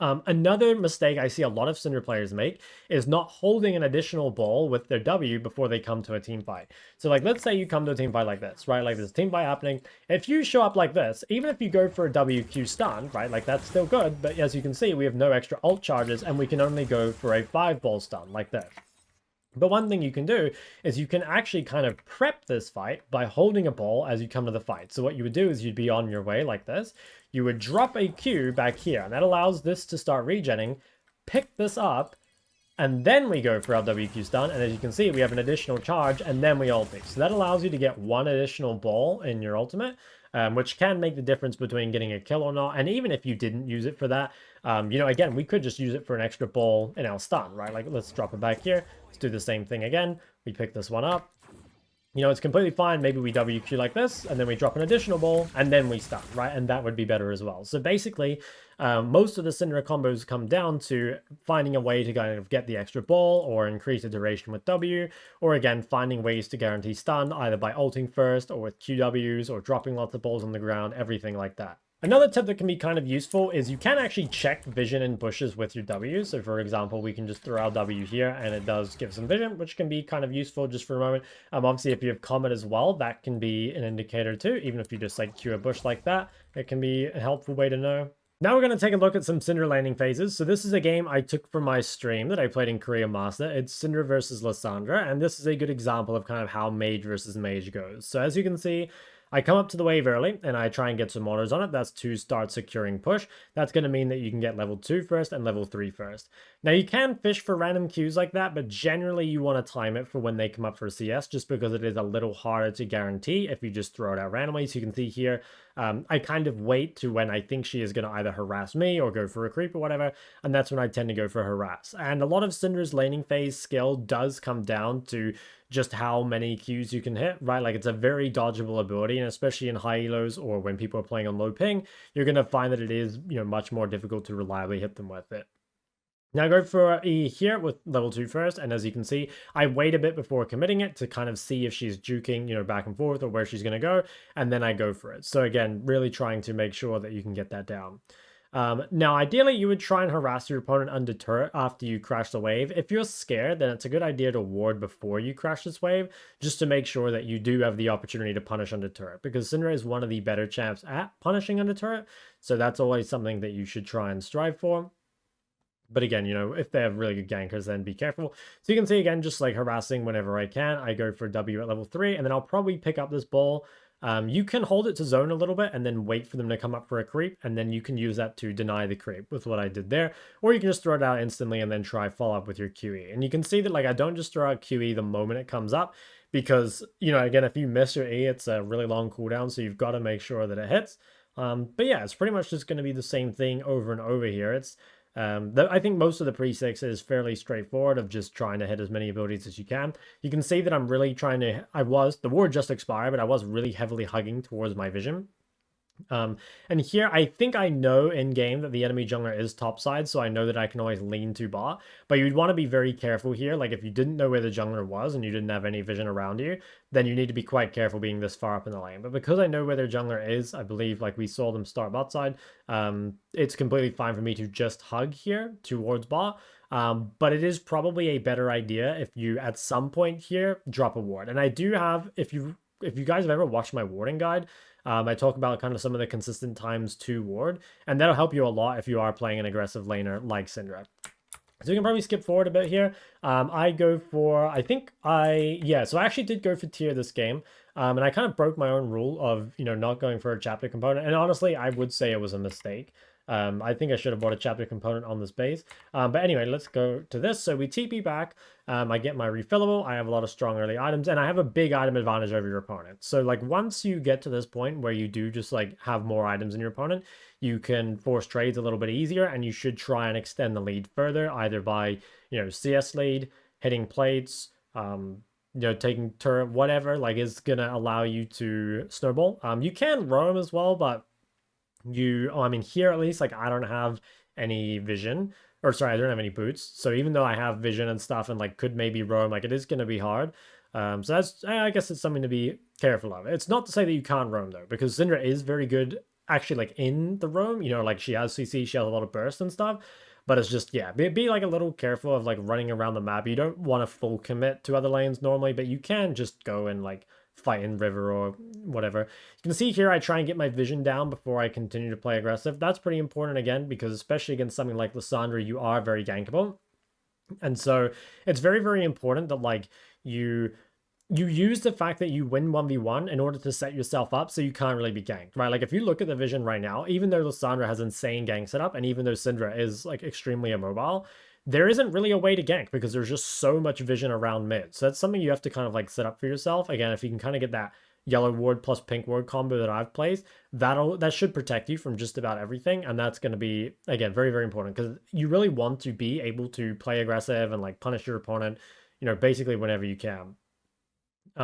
Another mistake I see a lot of Syndra players make is not holding an additional ball with their W before they come to a team fight. So like, let's say you come to a team fight like this, right? Like there's a team fight happening. If you show up like this, even if you go for a WQ stun, right? Like that's still good. But as you can see, we have no extra ult charges and we can only go for a 5-ball stun like this. But one thing you can do is you can actually kind of prep this fight by holding a ball as you come to the fight. So what you would do is you'd be on your way like this. You would drop a Q back here, and that allows this to start regenning. Pick this up, and then we go for our WQ stun. And as you can see, we have an additional charge, and then we ulti. So that allows you to get one additional ball in your ultimate, which can make the difference between getting a kill or not. And even if you didn't use it for that, again, we could just use it for an extra ball in our stun, right? Like, let's drop it back here. Let's do the same thing again. We pick this one up. It's completely fine. Maybe we WQ like this, and then we drop an additional ball, and then we stun, right? And that would be better as well. So basically, most of the Syndra combos come down to finding a way to kind of get the extra ball or increase the duration with W, or again, finding ways to guarantee stun, either by ulting first or with QWs or dropping lots of balls on the ground, everything like that. Another tip that can be kind of useful is you can actually check vision in bushes with your W. So for example, we can just throw our W here and it does give some vision, which can be kind of useful just for a moment. Obviously, if you have Comet as well, that can be an indicator too. Even if you just like cue a bush like that, it can be a helpful way to know. Now we're going to take a look at some Syndra laning phases. So this is a game I took from my stream that I played in Korea Master. It's Syndra versus Lysandra, and this is a good example of kind of how mage versus mage goes. So as you can see, I come up to the wave early, and I try and get some autos on it. That's to start securing push. That's going to mean that you can get level 2 first and level 3 first. Now, you can fish for random queues like that, but generally you want to time it for when they come up for CS, just because it is a little harder to guarantee if you just throw it out randomly. So you can see here, I kind of wait to when I think she is going to either harass me or go for a creep or whatever, and that's when I tend to go for harass. And a lot of Syndra's laning phase skill does come down to just how many Qs you can hit, right? Like it's a very dodgeable ability, and especially in high elos or when people are playing on low ping, you're going to find that it is, much more difficult to reliably hit them with it. Now I go for E here with level 2 first, and as you can see, I wait a bit before committing it to kind of see if she's juking, back and forth or where she's going to go, and then I go for it. So again, really trying to make sure that you can get that down. Now, ideally, you would try and harass your opponent under turret after you crash the wave. If you're scared, then it's a good idea to ward before you crash this wave, just to make sure that you do have the opportunity to punish under turret, because Syndra is one of the better champs at punishing under turret, so that's always something that you should try and strive for. But again, if they have really good gankers, then be careful. So you can see, again, just like harassing whenever I can. I go for W at level 3, and then I'll probably pick up this ball you can hold it to zone a little bit and then wait for them to come up for a creep, and then you can use that to deny the creep with what I did there. Or you can just throw it out instantly and then try follow up with your QE. And you can see that like I don't just throw out QE the moment it comes up, because, you know, again, if you miss your E, it's a really long cooldown, so you've got to make sure that it hits. But yeah, it's pretty much just going to be the same thing over and over here. It's I think most of the pre-6 is fairly straightforward of just trying to hit as many abilities as you can. You can see that I'm really trying to, the ward just expired, but I was really heavily hugging towards my vision. And here I think I know in game that the enemy jungler is topside, so I know that I can always lean to bot. But you'd want to be very careful here. Like if you didn't know where the jungler was and you didn't have any vision around you, then you need to be quite careful being this far up in the lane. But because I know where their jungler is, I believe like we saw them start bot side, it's completely fine for me to just hug here towards bot. But it is probably a better idea if you at some point here drop a ward. And I do have, if you guys have ever watched my warding guide, I talk about kind of some of the consistent times to ward, and that'll help you a lot if you are playing an aggressive laner like Syndra. So we can probably skip forward a bit here. I go for, so I actually did go for tier this game. And I kind of broke my own rule of, you know, not going for a chapter component. And honestly, I would say it was a mistake. I think I should have bought a chapter component on this base. But anyway, let's go to this. So we TP back. I get my refillable. I have a lot of strong early items, and I have a big item advantage over your opponent. So like once you get to this point where you do just like have more items than your opponent, you can force trades a little bit easier, and you should try and extend the lead further, either by, you know, CS lead, hitting plates, you know, taking turret, whatever, like is gonna allow you to snowball. You can roam as well, but I mean, here at least, like I don't have any vision, or sorry, I don't have any boots. So even though I have vision and stuff and like could maybe roam, like it is going to be hard. So that's, I guess it's something to be careful of. It's not to say that you can't roam though, because Syndra is very good actually like in the roam, you know, like she has CC, she has a lot of burst and stuff. But it's just, yeah, be like a little careful of like running around the map. You don't want to full commit to other lanes normally, but you can just go and like fight in river or whatever. You can see here I try and get my vision down before I continue to play aggressive. That's pretty important again, because especially against something like Lissandra, you are very gankable. And so it's very, very important that like you use the fact that you win 1v1 in order to set yourself up so you can't really be ganked, right? Like if you look at the vision right now, even though Lissandra has insane gank setup, and even though Syndra is like extremely immobile, there isn't really a way to gank because there's just so much vision around mid. So that's something you have to kind of like set up for yourself. Again, if you can kind of get that yellow ward plus pink ward combo that I've placed, that should protect you from just about everything. And that's going to be, again, very, very important, because you really want to be able to play aggressive and like punish your opponent, you know, basically whenever you can.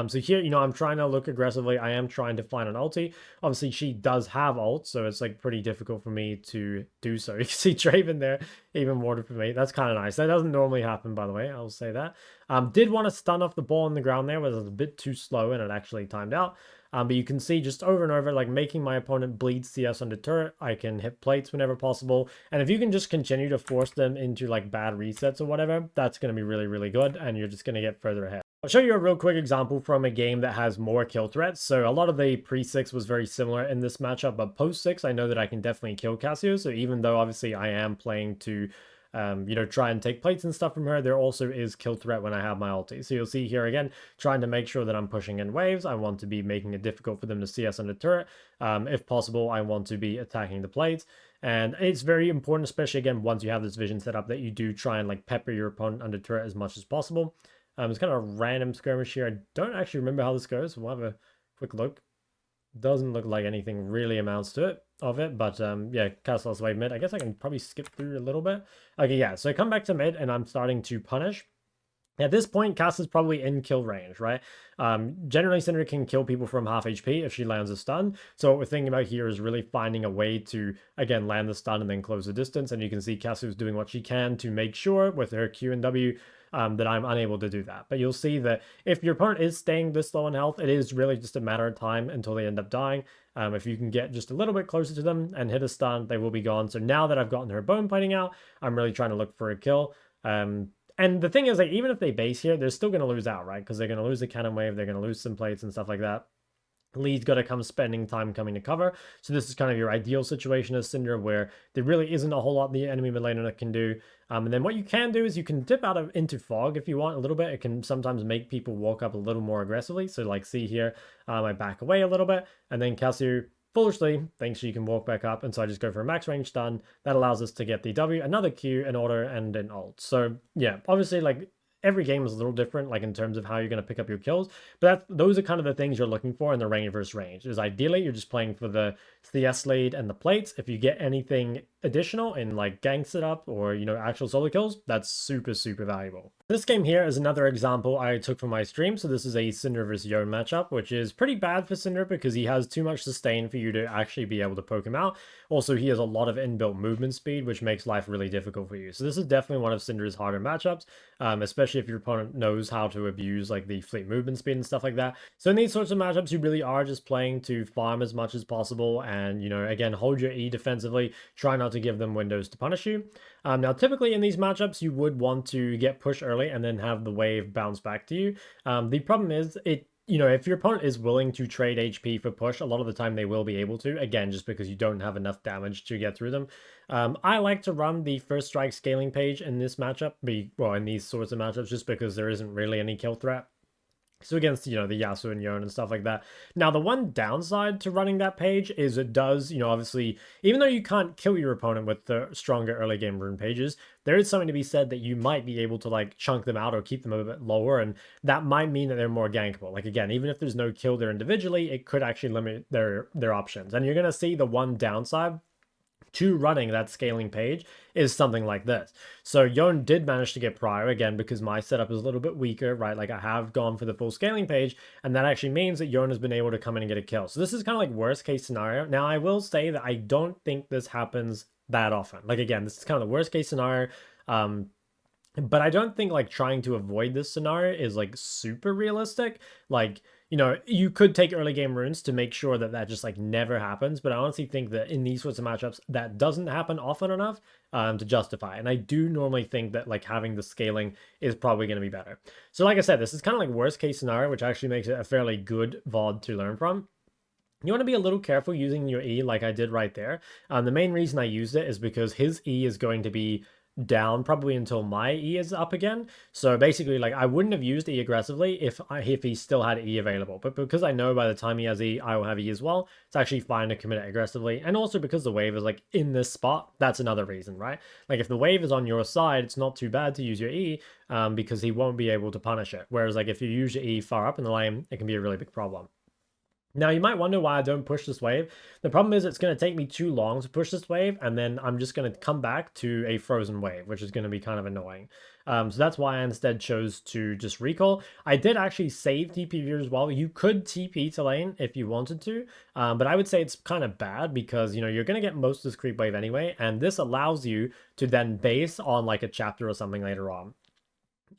So here, you know, I'm trying to look aggressively. I am trying to find an ulti. Obviously, she does have ult, so it's like pretty difficult for me to do so. You can see Draven there, even warded for me. That's kind of nice. That doesn't normally happen, by the way. I'll say that. Did want to stun off the ball on the ground there, was a bit too slow, and it actually timed out. But you can see just over and over, like making my opponent bleed CS under turret. I can hit plates whenever possible. And if you can just continue to force them into like bad resets or whatever, that's going to be really, really good. And you're just going to get further ahead. I'll show you a real quick example from a game that has more kill threats. So a lot of the pre-6 was very similar in this matchup, but post-6, I know that I can definitely kill Cassio. So even though obviously I am playing to, you know, try and take plates and stuff from her, there also is kill threat when I have my ulti. So you'll see here again, trying to make sure that I'm pushing in waves. I want to be making it difficult for them to see us on the turret. If possible, I want to be attacking the plates. And it's very important, especially again, once you have this vision set up, that you do try and like pepper your opponent under turret as much as possible. It's kind of a random skirmish here. I don't actually remember how this goes. We'll have a quick look. Doesn't look like anything really amounts to it, but yeah, cast lost wave mid. I guess I can probably skip through a little bit. Okay, yeah, so I come back to mid and I'm starting to punish. At this point, Cass is probably in kill range, right? Generally, Syndra can kill people from half HP if she lands a stun. So what we're thinking about here is really finding a way to, again, land the stun and then close the distance. And you can see Cass is doing what she can to make sure with her Q and W that I'm unable to do that. But you'll see that if your opponent is staying this low in health, it is really just a matter of time until they end up dying. If you can get just a little bit closer to them and hit a stun, they will be gone. So now that I've gotten her bone plating out, I'm really trying to look for a kill. And the thing is, like, even if they base here, they're still going to lose out, right? Because they're going to lose the cannon wave, they're going to lose some plates and stuff like that. Lee's got to come spending time coming to cover. So this is kind of your ideal situation as Syndra, where there really isn't a whole lot the enemy mid laner can do. And then what you can do is you can dip into fog if you want a little bit. It can sometimes make people walk up a little more aggressively. So like see here, I back away a little bit, and then Casu foolishly thinks she can walk back up, and so I just go for a max range stun. That allows us to get the W, another Q, an auto, and an ult. So yeah, obviously like every game is a little different, like in terms of how you're going to pick up your kills, but those are kind of the things you're looking for in the range versus range. Is ideally you're just playing for the CS lead and the plates. If you get anything additional in like gank setup or actual solo kills, that's super valuable. This game here is another example I took from my stream. So this is a Syndra versus Yone matchup, which is pretty bad for Syndra because he has too much sustain for you to actually be able to poke him out. Also, he has a lot of inbuilt movement speed, which makes life really difficult for you. So this is definitely one of Syndra's harder matchups, especially if your opponent knows how to abuse like the fleet movement speed and stuff like that. So in these sorts of matchups, you really are just playing to farm as much as possible and, again, hold your E defensively, try not to give them windows to punish you. Now, typically in these matchups, you would want to get pushed early and then have the wave bounce back to you. The problem is if your opponent is willing to trade HP for push, a lot of the time they will be able to, again, just because you don't have enough damage to get through them. I like to run the first strike scaling page in this matchup, in these sorts of matchups, just because there isn't really any kill threat. So against, the Yasuo and Yone and stuff like that. Now, the one downside to running that page is it does, obviously, even though you can't kill your opponent with the stronger early game rune pages, there is something to be said that you might be able to, like, chunk them out or keep them a bit lower, and that might mean that they're more gankable. Like, again, even if there's no kill there individually, it could actually limit their options. And you're going to see the one downside to running that scaling page is something like this. So Yone did manage to get prior, again, because my setup is a little bit weaker, right? Like I have gone for the full scaling page, and that actually means that Yone has been able to come in and get a kill. So this is kind of like worst case scenario. Now, I will say that I don't think this happens that often. Like, again, this is kind of the worst case scenario. But I don't think like trying to avoid this scenario is like super realistic. Like, you could take early game runes to make sure that that just like never happens. But I honestly think that in these sorts of matchups, that doesn't happen often enough to justify. And I do normally think that like having the scaling is probably going to be better. So like I said, this is kind of like worst case scenario, which actually makes it a fairly good VOD to learn from. You want to be a little careful using your E like I did right there. The main reason I used it is because his E is going to be down probably until my E is up again. So basically, like, I wouldn't have used E aggressively if he still had E available. But because I know by the time he has E, I will have E as well, it's actually fine to commit it aggressively. And also because the wave is, like, in this spot, that's another reason, right? Like, if the wave is on your side, it's not too bad to use your E because he won't be able to punish it. Whereas, like, if you use your E far up in the lane, it can be a really big problem. Now, you might wonder why I don't push this wave. The problem is it's going to take me too long to push this wave, and then I'm just going to come back to a frozen wave, which is going to be kind of annoying. So that's why I instead chose to just recall. I did actually save TP here as well. You could TP to lane if you wanted to, but I would say it's kind of bad because, you're going to get most of this creep wave anyway, and this allows you to then base on like a chapter or something later on.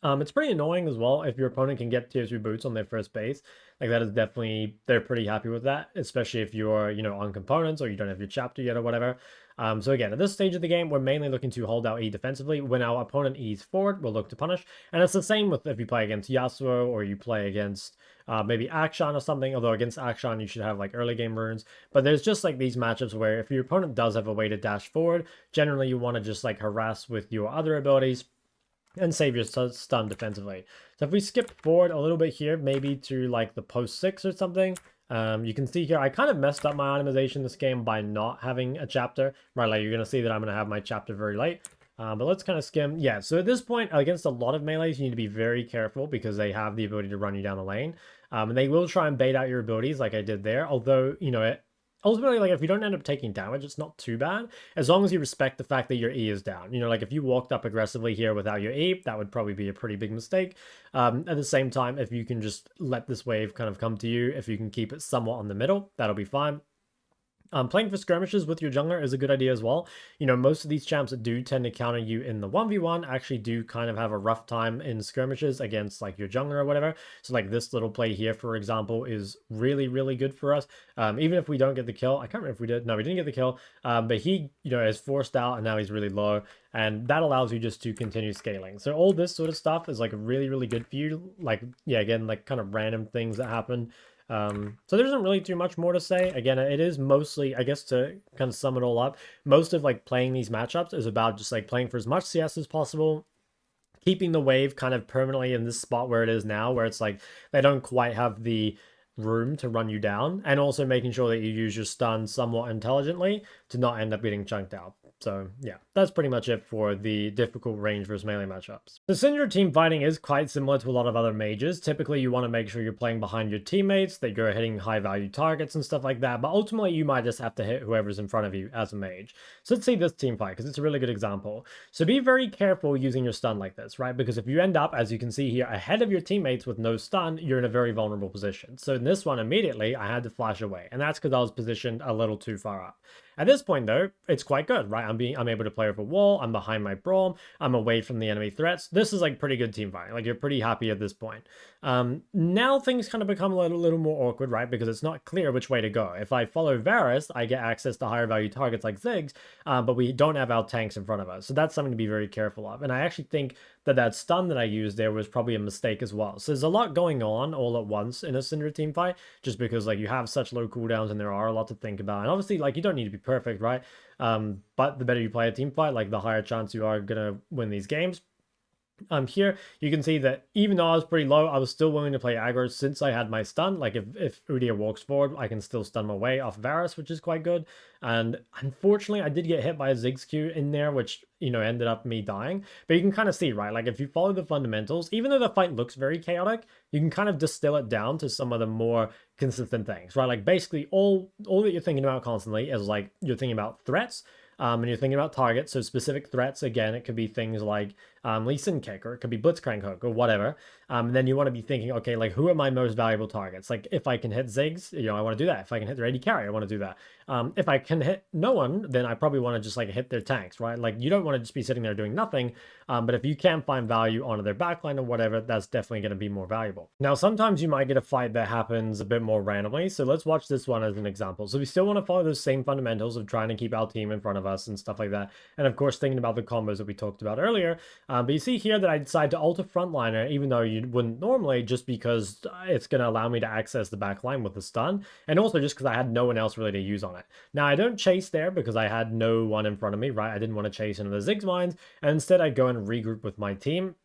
It's pretty annoying as well if your opponent can get tier 2 boots on their first base. Like, that is definitely, they're pretty happy with that, especially if you're, on components or you don't have your chapter yet or whatever. So again, at this stage of the game, we're mainly looking to hold out E defensively. When our opponent E's forward, we'll look to punish. And it's the same with if you play against Yasuo or you play against maybe Akshan or something, although against Akshan you should have like early game runes. But there's just like these matchups where if your opponent does have a way to dash forward, generally you want to just like harass with your other abilities and save your stun defensively. So if we skip forward a little bit here, maybe to like the post 6 or something, you can see here, I kind of messed up my itemization this game by not having a chapter, right? Like, you're going to see that I'm going to have my chapter very late. But let's kind of skim. Yeah, so at this point, against a lot of melees, you need to be very careful because they have the ability to run you down the lane. And they will try and bait out your abilities like I did there, although, ultimately, like, if you don't end up taking damage, it's not too bad, as long as you respect the fact that your E is down. Like, if you walked up aggressively here without your E, that would probably be a pretty big mistake. At the same time, if you can just let this wave kind of come to you, if you can keep it somewhat on the middle, that'll be fine. Playing for skirmishes with your jungler is a good idea as well. Most of these champs that do tend to counter you in the 1v1 actually do kind of have a rough time in skirmishes against like your jungler or whatever. So like this little play here, for example, is really, really good for us. Even if we don't get the kill, I can't remember if we did. No, we didn't get the kill, but he, is forced out and now he's really low. And that allows you just to continue scaling. So all this sort of stuff is like really, really good for you. Like, yeah, again, like kind of random things that happen. So there isn't really too much more to say. Again, it is mostly, I guess, to kind of sum it all up, most of like playing these matchups is about just like playing for as much CS as possible, keeping the wave kind of permanently in this spot where it is now, where it's like they don't quite have the room to run you down, and also making sure that you use your stun somewhat intelligently to not end up getting chunked out. So yeah, that's pretty much it for the difficult range versus melee matchups. The Syndra team fighting is quite similar to a lot of other mages. Typically, you want to make sure you're playing behind your teammates, that you're hitting high value targets and stuff like that, but ultimately you might just have to hit whoever's in front of you as a mage. So let's see this team fight, because it's a really good example. So be very careful using your stun like this, right? Because if you end up, as you can see here, ahead of your teammates with no stun, you're in a very vulnerable position. So in this one, immediately, I had to flash away, and that's because I was positioned a little too far up. At this point, though, it's quite good, right? I'm able to play over wall, I'm behind my brawl, I'm away from the enemy threats. This is like pretty good team fighting. Like, you're pretty happy at this point. Now things kind of become a little more awkward, right? Because it's not clear which way to go. If I follow Varus, I get access to higher value targets like Ziggs, but we don't have our tanks in front of us. So that's something to be very careful of. And I actually think that stun that I used there was probably a mistake as well. So there's a lot going on all at once in a Syndra team fight, just because like you have such low cooldowns and there are a lot to think about. And obviously, like, you don't need to be perfect, right? But the better you play a team fight, like the higher chance you are gonna win these games. Here you can see that even though I was pretty low, I was still willing to play aggro since I had my stun. Like if Udyr walks forward, I can still stun my way off Varus, which is quite good. And unfortunately, I did get hit by a Ziggs Q in there, which, you know, ended up me dying. But you can kind of see, right? Like if you follow the fundamentals, even though the fight looks very chaotic, you can kind of distill it down to some of the more consistent things, right? Like basically all that you're thinking about constantly is like you're thinking about threats, and you're thinking about targets. So specific threats, again, it could be things like Lee Sin Kick, or it could be Blitzcrank Hook, or whatever. And then you want to be thinking, okay, like who are my most valuable targets? Like if I can hit Ziggs, you know, I want to do that. If I can hit their AD carry, I want to do that. If I can hit no one, then I probably want to just like hit their tanks, right? Like you don't want to just be sitting there doing nothing. But if you can find value onto their backline or whatever, that's definitely going to be more valuable. Now, sometimes you might get a fight that happens a bit more randomly. So let's watch this one as an example. So we still want to follow those same fundamentals of trying to keep our team in front of us and stuff like that. And of course, thinking about the combos that we talked about earlier. But you see here that I decided to ult a frontliner, even though you wouldn't normally, just because it's going to allow me to access the backline with the stun. And also just because I had no one else really to use on it. Now, I don't chase there because I had no one in front of me, right? I didn't want to chase into the Ziggs mines. And instead, I go and regroup with my team.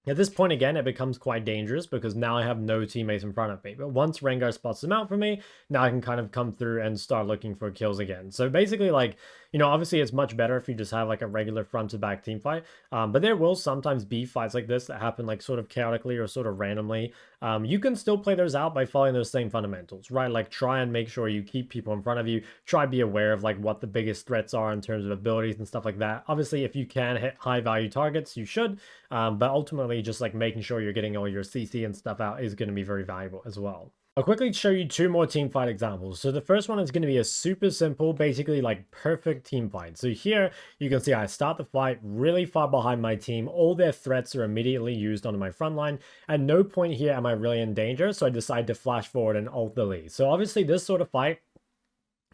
At this point, again, it becomes quite dangerous because now I have no teammates in front of me. But once Rengar spots them out for me, now I can kind of come through and start looking for kills again. So basically, like, you know, obviously it's much better if you just have like a regular front to back team fight. But there will sometimes be fights like this that happen like sort of chaotically or sort of randomly. You can still play those out by following those same fundamentals, right? Like try and make sure you keep people in front of you. Try to be aware of like what the biggest threats are in terms of abilities and stuff like that. Obviously, if you can hit high value targets, you should. But ultimately, just like making sure you're getting all your CC and stuff out is going to be very valuable as well. I'll quickly show you two more team fight examples. So the first one is going to be a super simple, basically like perfect team fight. So here you can see I start the fight really far behind my team. All their threats are immediately used onto my front line. At no point here am I really in danger, so I decide to flash forward and ult the Lee. So obviously this sort of fight,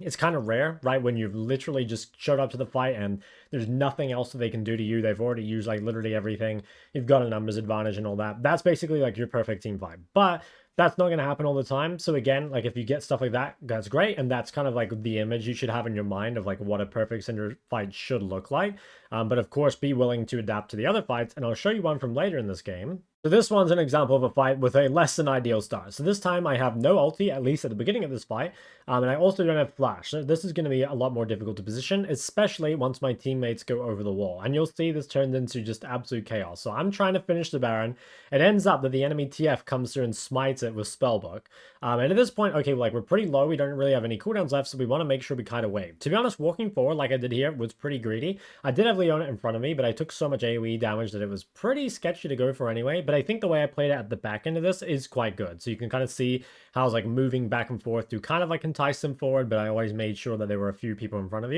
it's kind of rare, right? When you've literally just showed up to the fight and there's nothing else that they can do to you. They've already used like literally everything. You've got a numbers advantage and all that. That's basically like your perfect team fight. But that's not going to happen all the time. So again, like if you get stuff like that, that's great. And that's kind of like the image you should have in your mind of like what a perfect Syndra fight should look like. But of course, be willing to adapt to the other fights. And I'll show you one from later in this game. So this one's an example of a fight with a less than ideal start. So this time I have no ulti, at least at the beginning of this fight. And I also don't have flash. So this is going to be a lot more difficult to position, especially once my teammates go over the wall. And you'll see this turns into just absolute chaos. So I'm trying to finish the Baron. It ends up that the enemy TF comes through and smites it with Spellbook. And at this point, okay, like we're pretty low. We don't really have any cooldowns left, so we want to make sure we kind of wave. To be honest, walking forward like I did here was pretty greedy. I did have Leona in front of me, but I took so much AoE damage that it was pretty sketchy to go for anyway. But I think the way I played it at the back end of this is quite good. So you can kind of see how I was like moving back and forth to kind of like entice them forward, but I always made sure that there were a few people in front of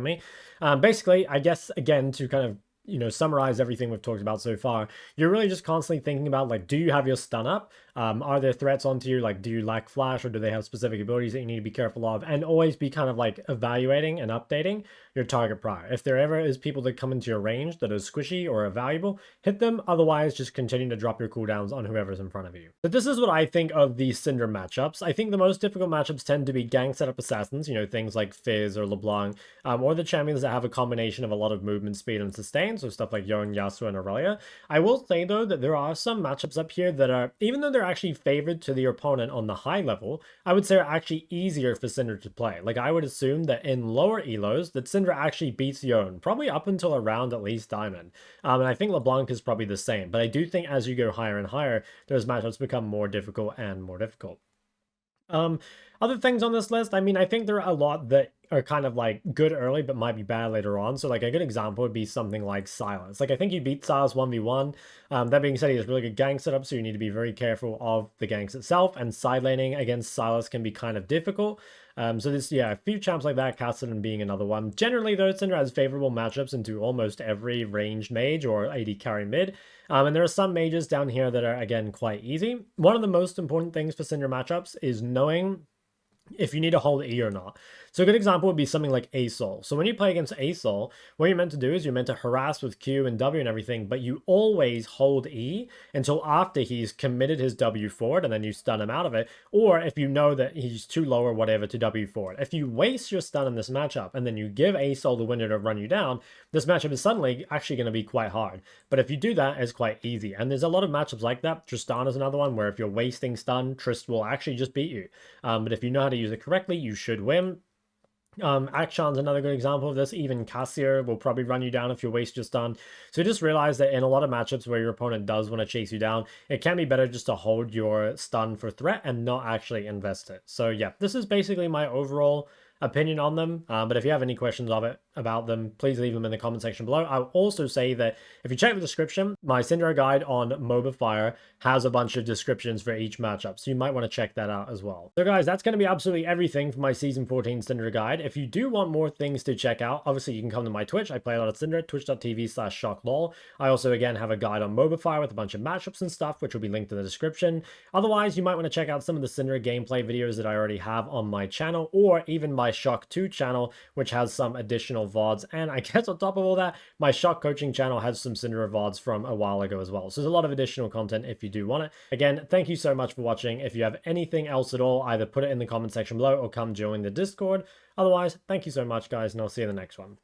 me. Basically, I guess, again, to kind of summarize everything we've talked about so far, you're really just constantly thinking about, like, do you have your stun up? Are there threats onto you? Like, do you lack flash, or do they have specific abilities that you need to be careful of? And always be kind of like evaluating and updating your target prior. If there ever is people that come into your range that are squishy or are valuable, hit them. Otherwise, just continue to drop your cooldowns on whoever's in front of you. But this is what I think of the Syndra matchups. I think the most difficult matchups tend to be gank setup assassins, things like Fizz or LeBlanc, or the champions that have a combination of a lot of movement speed and sustain, so stuff like Yone, Yasuo, and Aurelia. I will say, though, that there are some matchups up here that are, even though they're actually favored to the opponent on the high level, I would say are actually easier for Syndra to play. Like, I would assume that in lower elos, that Syndra actually beats Yone, probably up until around at least Diamond. And I think LeBlanc is probably the same, but I do think as you go higher and higher, those matchups become more difficult and more difficult. Other things on this list, I mean, I think there are a lot that are kind of like good early but might be bad later on. So like a good example would be something like Sylas. Like, I think you beat Sylas 1v1. That being said, he has really good gank setup, so you need to be very careful of the ganks itself, and side laning against Sylas can be kind of difficult. So this, a few champs like that, Cassidy being another one. Generally, though, Syndra has favorable matchups into almost every ranged mage or AD carry mid. And there are some mages down here that are, again, quite easy. One of the most important things for Syndra matchups is knowing if you need to hold E or not. So a good example would be something like Asol. So when you play against Asol, what you're meant to do is you're meant to harass with Q and W and everything, but you always hold E until after he's committed his W forward, and then you stun him out of it, or if you know that he's too low or whatever to W forward. If you waste your stun in this matchup, and then you give Asol the window to run you down, this matchup is suddenly actually going to be quite hard. But if you do that, it's quite easy. And there's a lot of matchups like that. Tristan is another one where if you're wasting stun, Trist will actually just beat you. But if you know how to use it correctly, you should win. Akshan's another good example of this. Even Cassier will probably run you down if you waste your stun. So just realize that in a lot of matchups where your opponent does want to chase you down, it can be better just to hold your stun for threat and not actually invest it. So yeah, this is basically my overall opinion on them. But if you have any questions about them, please leave them in the comment section below. I'll also say that if you check the description, my Syndra guide on MOBA Fire has a bunch of descriptions for each matchup, so you might want to check that out as well. So guys, that's going to be absolutely everything for my Season 14 Syndra guide. If you do want more things to check out, obviously you can come to my Twitch. I play a lot of Syndra, twitch.tv/ShokLol. I also, again, have a guide on MOBA Fire with a bunch of matchups and stuff, which will be linked in the description. Otherwise, you might want to check out some of the Syndra gameplay videos that I already have on my channel, or even my Shok 2 channel, which has some additional VODs. And I guess on top of all that, my Shok coaching channel has some Syndra VODs from a while ago as well. So there's a lot of additional content if you do want it. Again, thank you so much for watching. If you have anything else at all, either put it in the comment section below or come join the Discord. Otherwise, thank you so much, guys, and I'll see you in the next one.